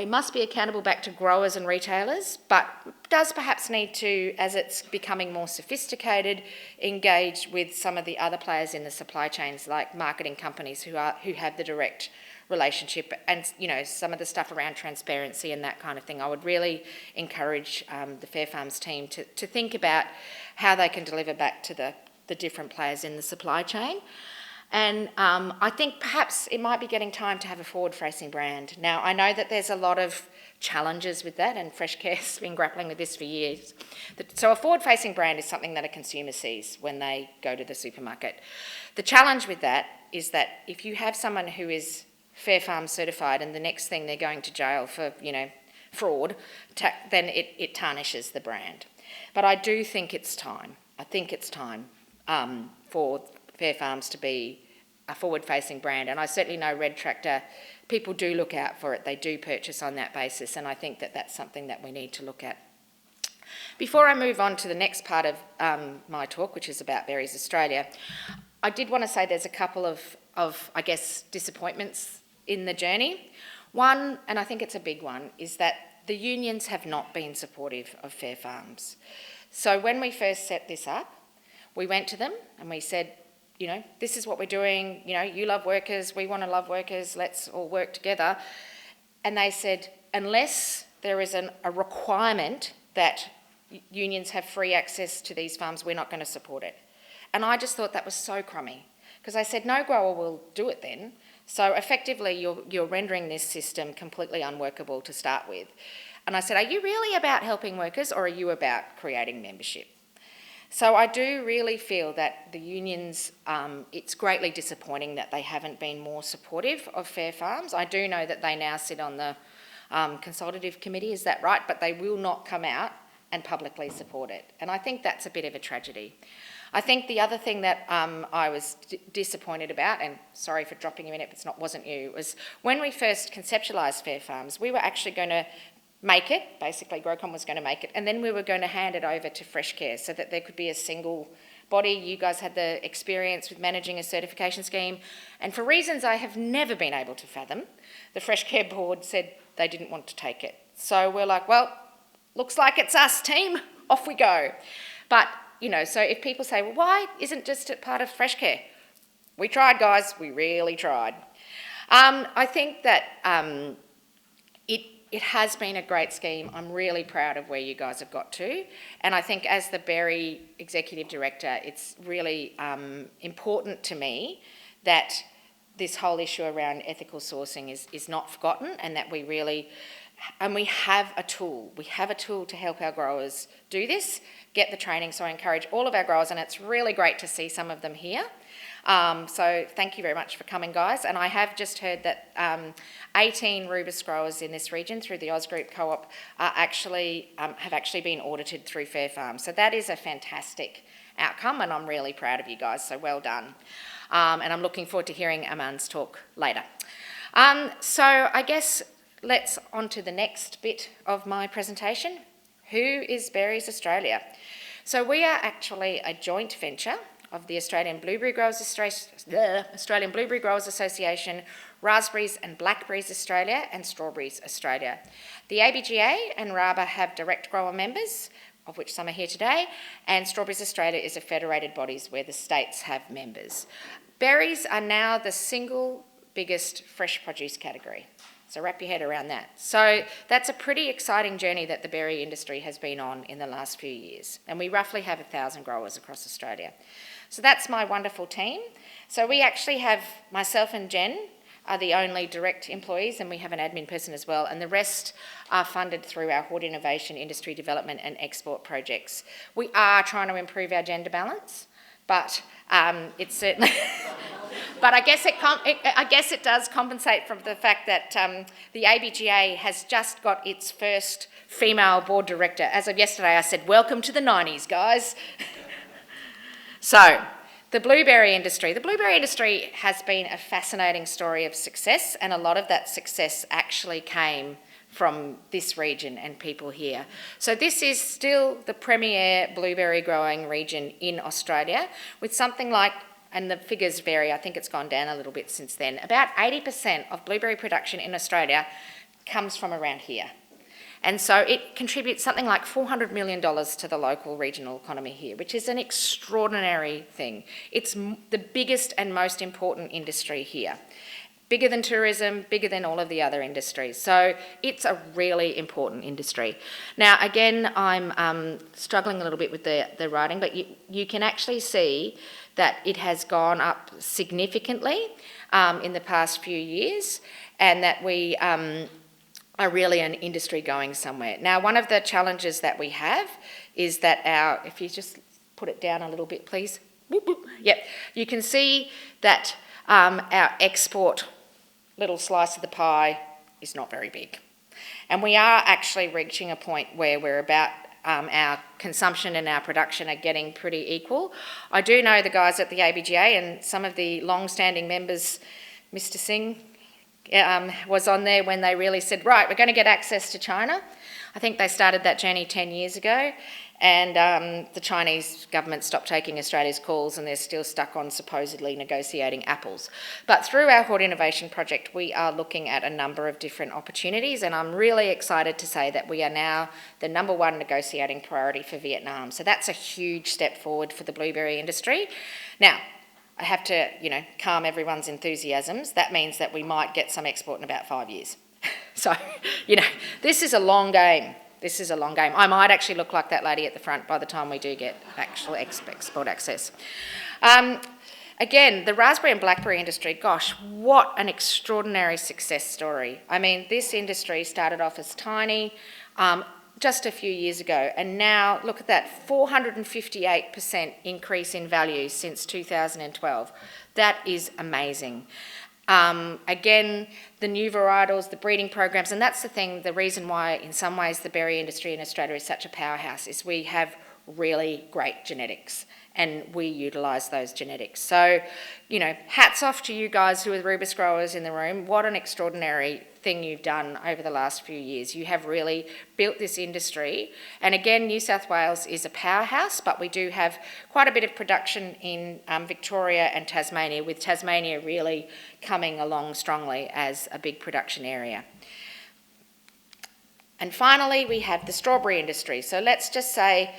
must be accountable back to growers and retailers, but does perhaps need to, as it's becoming more sophisticated, engage with some of the other players in the supply chains, like marketing companies who have the direct relationship, and some of the stuff around transparency and that kind of thing. I would really encourage the Fair Farms team to think about how they can deliver back to the different players in the supply chain. And I think perhaps it might be getting time to have a forward-facing brand. Now, I know that there's a lot of challenges with that, and Freshcare's been grappling with this for years. So a forward-facing brand is something that a consumer sees when they go to the supermarket. The challenge with that is that if you have someone who is Fair Farm certified and the next thing they're going to jail for, fraud, then it tarnishes the brand. But I do think it's time. I think it's time for Fair Farms to be a forward-facing brand, and I certainly know Red Tractor, people do look out for it, they do purchase on that basis, and I think that that's something that we need to look at. Before I move on to the next part of my talk, which is about Berries Australia, I did want to say there's a couple of I guess, disappointments in the journey. One, and I think it's a big one, is that the unions have not been supportive of Fair Farms. So when we first set this up, we went to them and we said, this is what we're doing, you love workers, we want to love workers, let's all work together. And they said, unless there is a requirement that unions have free access to these farms, we're not going to support it. And I just thought that was so crummy, because I said, no grower will do it then. So effectively, you're rendering this system completely unworkable to start with. And I said, are you really about helping workers, or are you about creating membership? So I do really feel that the unions, it's greatly disappointing that they haven't been more supportive of Fair Farms. I do know that they now sit on the consultative committee, is that right? But they will not come out and publicly support it. And I think that's a bit of a tragedy. I think the other thing that I was disappointed about, and sorry for dropping you in it, but it wasn't you, was when we first conceptualised Fair Farms, we were actually going to make it, basically Grocom was going to make it, and then we were going to hand it over to Freshcare so that there could be a single body. You guys had the experience with managing a certification scheme, and for reasons I have never been able to fathom, the Freshcare board said they didn't want to take it. So we're like, well, looks like it's us, team, off we go. But, so if people say, well, why isn't just it part of Freshcare? We tried, guys, we really tried. I think that it has been a great scheme. I'm really proud of where you guys have got to. And I think as the Berry Executive Director, it's really important to me that this whole issue around ethical sourcing is not forgotten, and that we really, and we have a tool. We have a tool to help our growers do this, get the training. So I encourage all of our growers, and it's really great to see some of them here. So thank you very much for coming, guys. And I have just heard that 18 rubus growers in this region through the Ausgroup Co-op are have actually been audited through Fair Farms. So that is a fantastic outcome, and I'm really proud of you guys, so well done. And I'm looking forward to hearing Aman's talk later. So I guess let's on to the next bit of my presentation. Who is Berries Australia? So we are actually a joint venture of the Australian Blueberry Growers Association, Raspberries and Blackberries Australia, and Strawberries Australia. The ABGA and RABA have direct grower members, of which some are here today, and Strawberries Australia is a federated body where the states have members. Berries are now the single biggest fresh produce category. So wrap your head around that. So that's a pretty exciting journey that the berry industry has been on in the last few years. And we roughly have 1,000 growers across Australia. So that's my wonderful team. So we actually have, myself and Jen are the only direct employees, and we have an admin person as well, and the rest are funded through our Hort Innovation, Industry Development and Export projects. We are trying to improve our gender balance, but it's certainly... But I guess it does compensate from the fact that the ABGA has just got its first female board director. As of yesterday, I said, welcome to the 90s, guys. So, the blueberry industry. The blueberry industry has been a fascinating story of success, and a lot of that success actually came from this region and people here. So this is still the premier blueberry growing region in Australia, with something like, and the figures vary, I think it's gone down a little bit since then, about 80% of blueberry production in Australia comes from around here. And so it contributes something like $400 million to the local regional economy here, which is an extraordinary thing. It's the biggest and most important industry here. Bigger than tourism, bigger than all of the other industries. So it's a really important industry. Now, again, I'm struggling a little bit with the writing, but you can actually see that it has gone up significantly in the past few years, and that we are really an industry going somewhere. Now, one of the challenges that we have is that if you just put it down a little bit, please. Boop, boop. Yep, you can see that our export little slice of the pie is not very big. And we are actually reaching a point where we're about our consumption and our production are getting pretty equal. I do know the guys at the ABGA and some of the long-standing members, Mr. Singh was on there when they really said, right, we're going to get access to China. I think they started that journey 10 years ago, and the Chinese government stopped taking Australia's calls, and they're still stuck on supposedly negotiating apples. But through our Hort Innovation Project, we are looking at a number of different opportunities, and I'm really excited to say that we are now the #1 negotiating priority for Vietnam. So that's a huge step forward for the blueberry industry. Now, I have to, calm everyone's enthusiasms. That means that we might get some export in about 5 years. So, this is a long game. This is a long game. I might actually look like that lady at the front by the time we do get actual export access. Again, the raspberry and blackberry industry, gosh, what an extraordinary success story. I mean, this industry started off as tiny just a few years ago, and now look at that, 458% increase in value since 2012. That is amazing. Again, the new varietals, the breeding programs, and that's the thing, the reason why in some ways the berry industry in Australia is such a powerhouse is we have really great genetics and we utilise those genetics. So, hats off to you guys who are rubus growers in the room. What an extraordinary thing you've done over the last few years. You have really built this industry. And again, New South Wales is a powerhouse, but we do have quite a bit of production in Victoria and Tasmania, with Tasmania really coming along strongly as a big production area. And finally, we have the strawberry industry. So let's just say,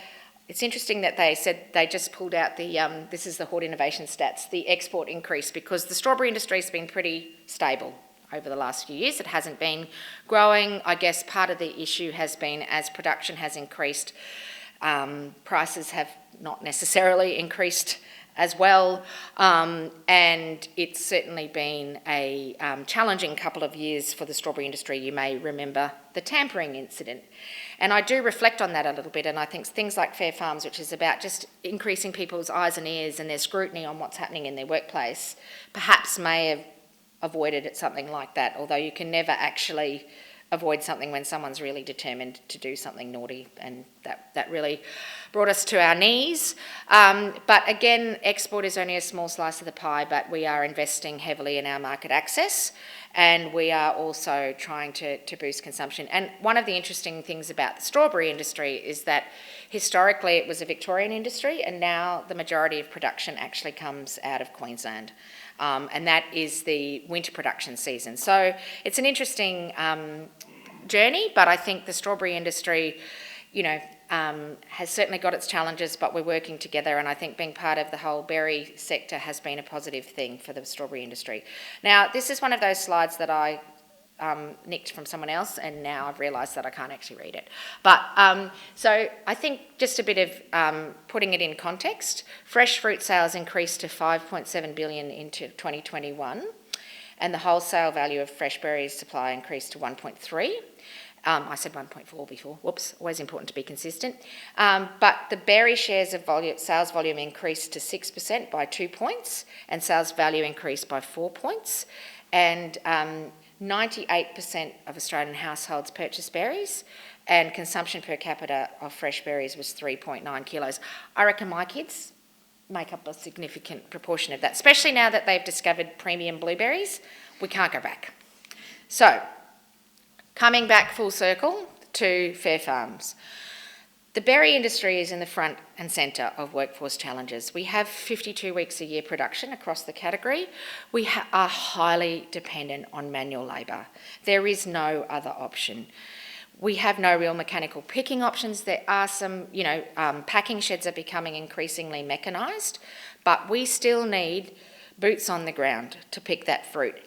it's interesting that they said they just pulled out this is the Hort Innovation stats, the export increase, because the strawberry industry has been pretty stable over the last few years. It hasn't been growing. I guess part of the issue has been as production has increased, prices have not necessarily increased as well, and it's certainly been a challenging couple of years for the strawberry industry. You may remember the tampering incident. And I do reflect on that a little bit, and I think things like Fair Farms, which is about just increasing people's eyes and ears and their scrutiny on what's happening in their workplace, perhaps may have avoided something like that, although you can never actually avoid something when someone's really determined to do something naughty, and that really brought us to our knees. But again, export is only a small slice of the pie, but we are investing heavily in our market access, and we are also trying to boost consumption. And one of the interesting things about the strawberry industry is that historically it was a Victorian industry, and now the majority of production actually comes out of Queensland. And that is the winter production season. So it's an interesting journey, but I think the strawberry industry, has certainly got its challenges, but we're working together, and I think being part of the whole berry sector has been a positive thing for the strawberry industry. Now, this is one of those slides that I nicked from someone else, and now I've realised that I can't actually read it. But so I think just a bit of putting it in context, fresh fruit sales increased to 5.7 billion into 2021, and the wholesale value of fresh berries supply increased to 1.3. I said 1.4 before, whoops, always important to be consistent. But the berry shares of sales volume increased to 6% by 2 points, and sales value increased by 4 points. And 98% of Australian households purchase berries, and consumption per capita of fresh berries was 3.9 kilos. I reckon my kids make up a significant proportion of that, especially now that they've discovered premium blueberries. We can't go back. So, coming back full circle to Fair Farms. The berry industry is in the front and centre of workforce challenges. We have 52 weeks a year production across the category. We are highly dependent on manual labour. There is no other option. We have no real mechanical picking options. There are some, packing sheds are becoming increasingly mechanised, but we still need boots on the ground to pick that fruit,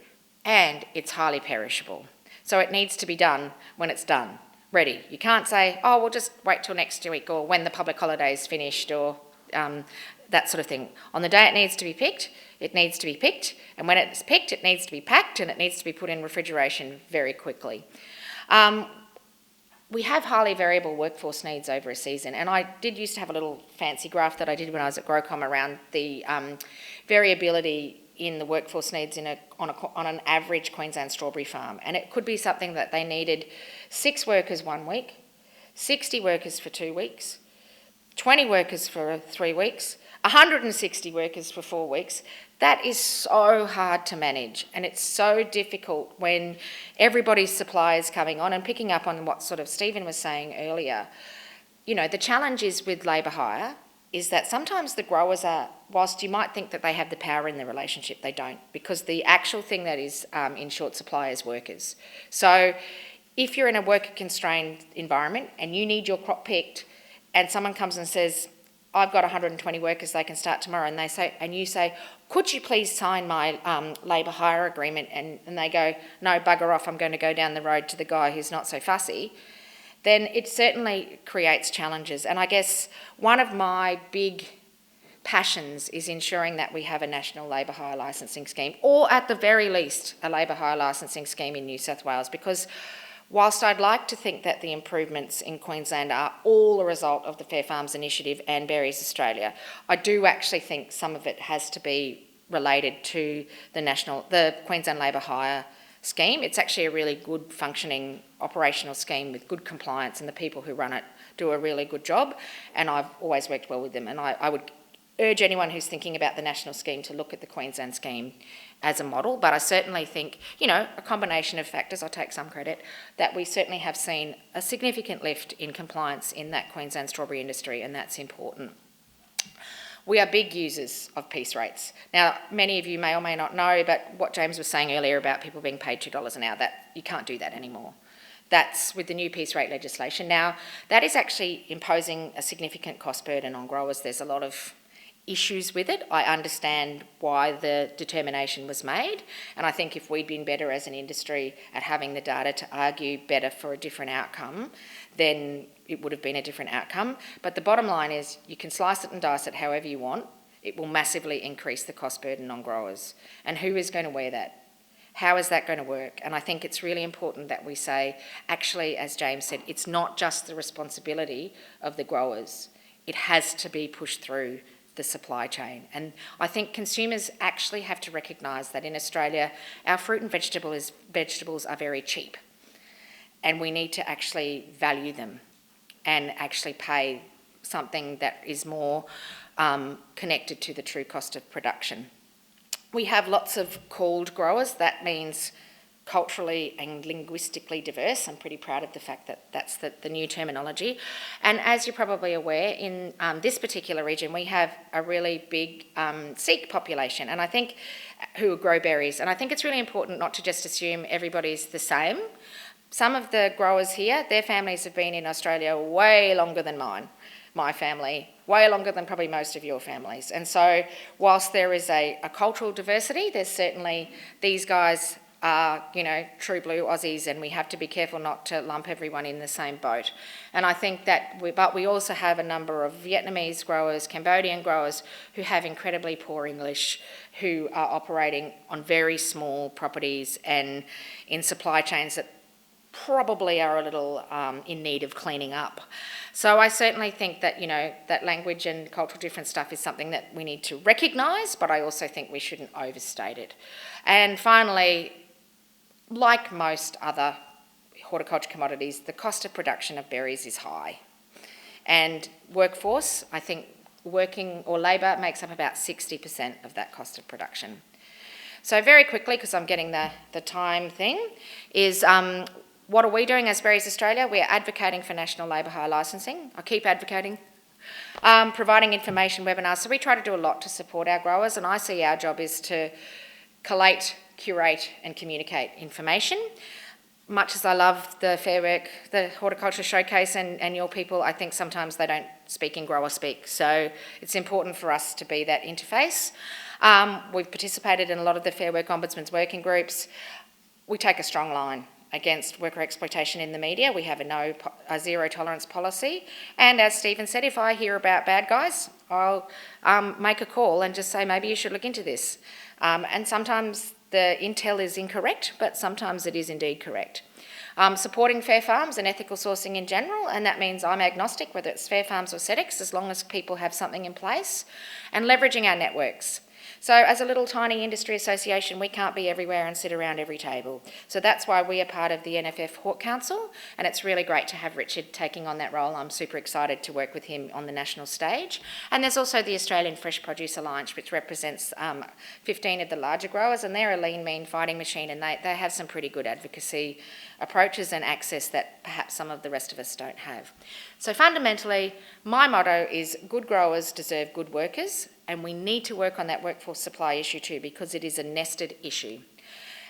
and it's highly perishable. So it needs to be done when it's done. Ready. You can't say, we'll just wait till next week or when the public holiday's finished or that sort of thing. On the day it needs to be picked, it needs to be picked, and when it's picked, it needs to be packed, and it needs to be put in refrigeration very quickly. We have highly variable workforce needs over a season, and I did used to have a little fancy graph that I did when I was at Growcom around the variability in the workforce needs on an average Queensland strawberry farm, and it could be something that they needed 6 workers 1 week, 60 workers for 2 weeks, 20 workers for 3 weeks, 160 workers for 4 weeks. That is so hard to manage, and it's so difficult when everybody's supply is coming on. And picking up on what sort of Stephen was saying earlier, you know, the challenge is with labour hire is that sometimes the growers are, whilst you might think that they have the power in the relationship, they don't, because the actual thing that is in short supply is workers. So if you're in a worker-constrained environment and you need your crop picked, and someone comes and says, I've got 120 workers, they can start tomorrow, and you say, could you please sign my labour hire agreement? And they go, no, bugger off, I'm going to go down the road to the guy who's not so fussy. Then it certainly creates challenges. And I guess one of my big passions is ensuring that we have a national labour hire licensing scheme, or at the very least a labour hire licensing scheme in New South Wales, because whilst I'd like to think that the improvements in Queensland are all a result of the Fair Farms Initiative and Berries Australia, I do actually think some of it has to be related to the Queensland Labour Hire scheme. It's actually a really good functioning operational scheme with good compliance, and the people who run it do a really good job, and I've always worked well with them. And I would urge anyone who's thinking about the national scheme to look at the Queensland scheme as a model, but I certainly think, you know, a combination of factors, I'll take some credit, that we certainly have seen a significant lift in compliance in that Queensland strawberry industry, and that's important. We are big users of piece rates. Now, many of you may or may not know, but what James was saying earlier about people being paid $2 an hour, that you can't do that anymore. That's with the new piece rate legislation. Now, that is actually imposing a significant cost burden on growers. There's a lot of issues with it. I understand why the determination was made, and I think if we'd been better as an industry at having the data to argue better for a different outcome, then it would have been a different outcome. But the bottom line is you can slice it and dice it however you want. It will massively increase the cost burden on growers. And who is going to wear that? How is that going to work? And I think it's really important that we say, actually, as James said, it's not just the responsibility of the growers. It has to be pushed through the supply chain. And I think consumers actually have to recognise that in Australia, our fruit and vegetables are very cheap, and we need to actually value them and actually pay something that is more connected to the true cost of production. We have lots of called growers. That means culturally and linguistically diverse. I'm pretty proud of the fact that that's the new terminology. And as you're probably aware, in this particular region, we have a really big Sikh population, and I think who grow berries. And I think it's really important not to just assume everybody's the same. Some of the growers here, their families have been in Australia way longer than mine, my family, way longer than probably most of your families. And so whilst there is a cultural diversity, there's certainly these guys are, you know, true blue Aussies, and we have to be careful not to lump everyone in the same boat. And I think that, but we also have a number of Vietnamese growers, Cambodian growers who have incredibly poor English, who are operating on very small properties and in supply chains that probably are a little in need of cleaning up. So I certainly think that, you know, that language and cultural difference stuff is something that we need to recognise, but I also think we shouldn't overstate it. And finally, like most other horticulture commodities, the cost of production of berries is high. And workforce, I think working or labour makes up about 60% of that cost of production. So very quickly, because I'm getting the time thing, is what are we doing as Berries Australia? We are advocating for national labour hire licensing. I keep advocating. Providing information webinars. So we try to do a lot to support our growers, and I see our job is to collate, curate and communicate information. Much as I love the Fair Work, the Horticulture Showcase and your people, I think sometimes they don't speak in grower speak. So it's important for us to be that interface. We've participated in a lot of the Fair Work Ombudsman's working groups. We take a strong line. against worker exploitation in the media. We have a zero tolerance policy. And as Stephen said, if I hear about bad guys, I'll make a call and just say, maybe you should look into this. And sometimes the intel is incorrect, but sometimes it is indeed correct. Supporting fair farms and ethical sourcing in general, and that means I'm agnostic whether it's fair farms or SEDEX, as long as people have something in place, and leveraging our networks. So as a little tiny industry association, we can't be everywhere and sit around every table. So that's why we are part of the NFF Hawk Council, and it's really great to have Richard taking on that role. I'm super excited to work with him on the national stage. And there's also the Australian Fresh Produce Alliance, which represents 15 of the larger growers, and they're a lean, mean fighting machine, and they have some pretty good advocacy approaches and access that perhaps some of the rest of us don't have. So fundamentally, my motto is good growers deserve good workers, and we need to work on that workforce supply issue too, because it is a nested issue.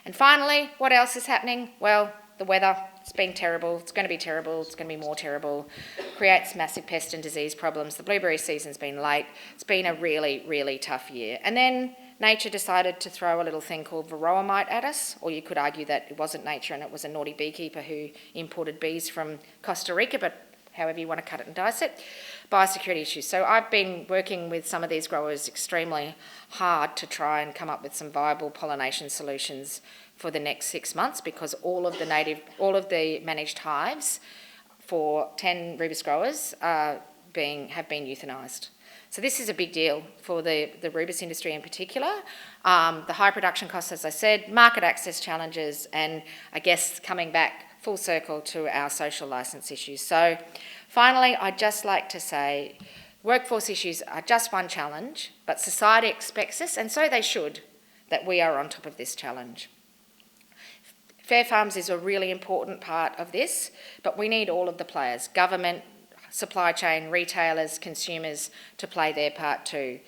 And finally, what else is happening? Well, the weather, it's been terrible, it's going to be terrible, it's going to be more terrible, creates massive pest and disease problems. The blueberry season's been late, it's been a really, really tough year. And then nature decided to throw a little thing called varroa mite at us, or you could argue that it wasn't nature and it was a naughty beekeeper who imported bees from Costa Rica, but however you want to cut it and dice it, biosecurity issues. So I've been working with some of these growers extremely hard to try and come up with some viable pollination solutions for the next 6 months, because all of the managed hives for 10 rubus growers have been euthanised. So this is a big deal for the rubus industry in particular. The high production costs, as I said, market access challenges, and I guess coming back full circle to our social licence issues. So finally, I'd just like to say workforce issues are just one challenge, but society expects us, and so they should, that we are on top of this challenge. Fair Farms is a really important part of this, but we need all of the players, government, supply chain, retailers, consumers, to play their part too.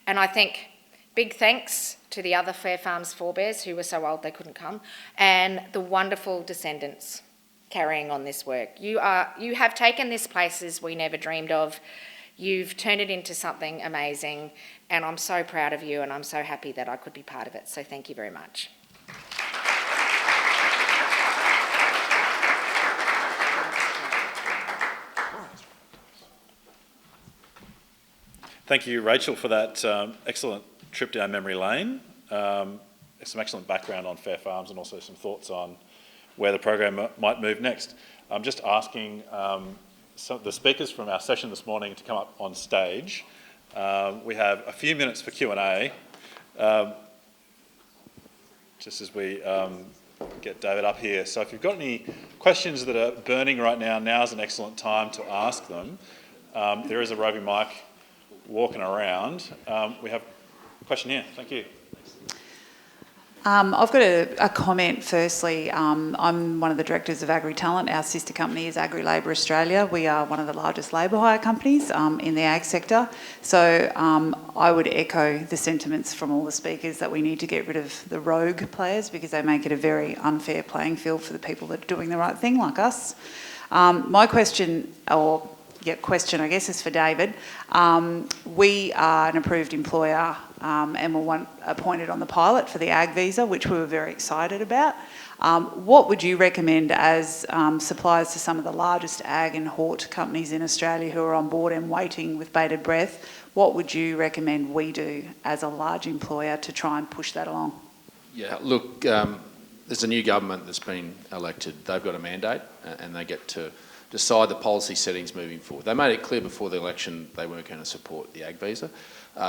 And I think big thanks to the other Fair Farms forebears who were so old they couldn't come, and the wonderful descendants carrying on this work. You have taken this places we never dreamed of. You've turned it into something amazing, and I'm so proud of you, and I'm so happy that I could be part of it. So thank you very much. Thank you, Rachel, for that excellent trip down memory lane. Some excellent background on Fair Farms and also some thoughts on where the program might move next. I'm just asking the speakers from our session this morning to come up on stage. We have a few minutes for Q&A. Just as we get David up here. So if you've got any questions that are burning right now, now's an excellent time to ask them. There is a roving mic walking around. We have a question here. Thank you. I've got a comment firstly. I'm one of the directors of AgriTalent. Our sister company is AgriLabour Australia. We are one of the largest labour hire companies in the ag sector. So I would echo the sentiments from all the speakers that we need to get rid of the rogue players, because they make it a very unfair playing field for the people that are doing the right thing, like us. My question, I guess, is for David. We are an approved employer and were appointed on the pilot for the ag visa, which we were very excited about. What would you recommend as suppliers to some of the largest ag and hort companies in Australia who are on board and waiting with bated breath? What would you recommend we do as a large employer to try and push that along? Yeah, look, there's a new government that's been elected. They've got a mandate and they get to decide the policy settings moving forward. They made it clear before the election they weren't going to support the ag visa.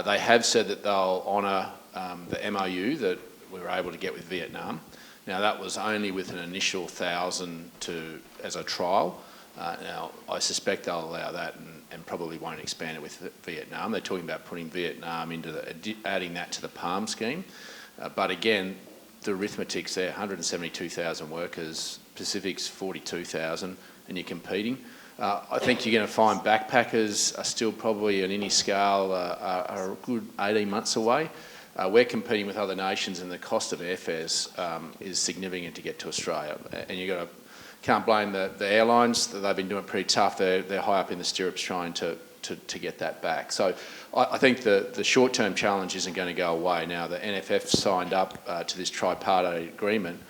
They have said that they'll honour the MOU that we were able to get with Vietnam. Now that was only with an initial 1,000 as a trial. Now I suspect they'll allow that and probably won't expand it with Vietnam. They're talking about putting Vietnam adding that to the PALM scheme. But again, the arithmetic's there, 172,000 workers, Pacific's 42,000, and you're competing. I think you're going to find backpackers are still probably on any scale are a good 18 months away. We're competing with other nations, and the cost of airfares is significant to get to Australia. And can't blame the airlines. They've been doing pretty tough. They're high up in the stirrups trying to get that back. So I think the short-term challenge isn't going to go away. Now the NFF signed up to this tripartite agreement.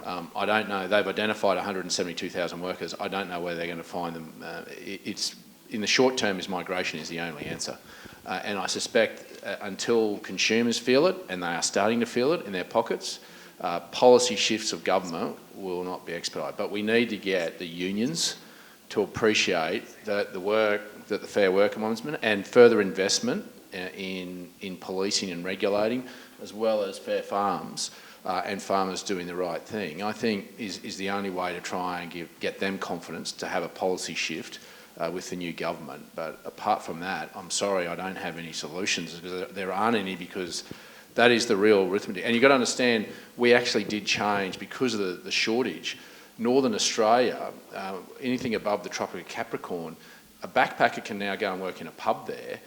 I don't know. They've identified 172,000 workers. I don't know where they're going to find them. It's in the short term, migration is the only answer. And I suspect until consumers feel it, and they are starting to feel it in their pockets, policy shifts of government will not be expedited. But we need to get the unions to appreciate the work that the Fair Work Ombudsman and further investment in policing and regulating, as well as fair farms and farmers doing the right thing, I think is the only way to try and get them confidence to have a policy shift with the new government. But apart from that, I'm sorry, I don't have any solutions, because there aren't any, because that is the real arithmetic. And you've got to understand, we actually did change because of the shortage. Northern Australia, anything above the Tropic of Capricorn, a backpacker can now go and work in a pub there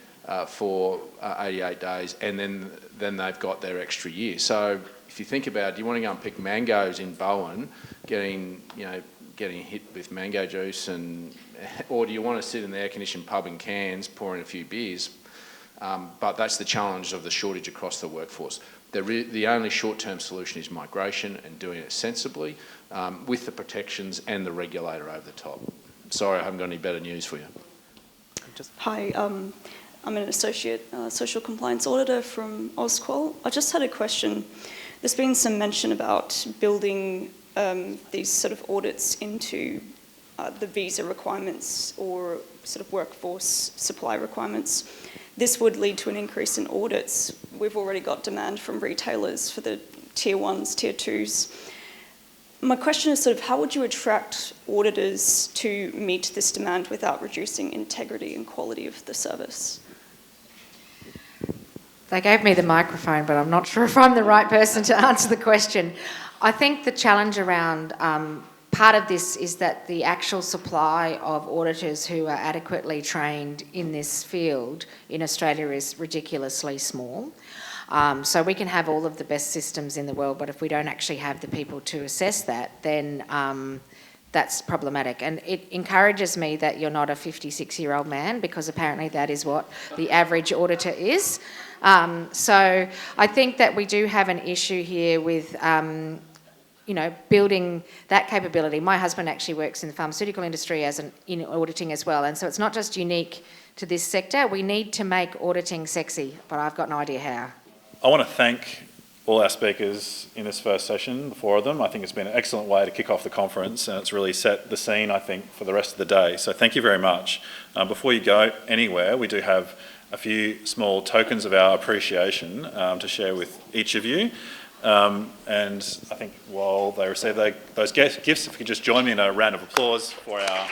for 88 days, and then they've got their extra year. So if you think about it, do you want to go and pick mangoes in Bowen, getting hit with mango juice, or do you want to sit in the air-conditioned pub in Cairns pouring a few beers? But that's the challenge of the shortage across the workforce. The only short-term solution is migration, and doing it sensibly with the protections and the regulator over the top. Sorry, I haven't got any better news for you. Hi, I'm an associate social compliance auditor from Ausqual. I just had a question. There's been some mention about building these sort of audits into the visa requirements or sort of workforce supply requirements. This would lead to an increase in audits. We've already got demand from retailers for the tier 1s, tier 2s. My question is sort of, how would you attract auditors to meet this demand without reducing integrity and quality of the service? They gave me the microphone, but I'm not sure if I'm the right person to answer the question. I think the challenge around part of this is that the actual supply of auditors who are adequately trained in this field in Australia is ridiculously small. So we can have all of the best systems in the world, but if we don't actually have the people to assess that, then that's problematic. And it encourages me that you're not a 56-year-old man, because apparently that is what the average auditor is. So I think that we do have an issue here with building that capability. My husband actually works in the pharmaceutical industry in auditing as well, and so it's not just unique to this sector. We need to make auditing sexy, but I've got no idea how. I want to thank all our speakers in this first session, the 4 of them. I think it's been an excellent way to kick off the conference, and it's really set the scene, I think, for the rest of the day. So thank you very much. Before you go anywhere, we do have a few small tokens of our appreciation to share with each of you. And I think while they receive those gifts, if you could just join me in a round of applause for our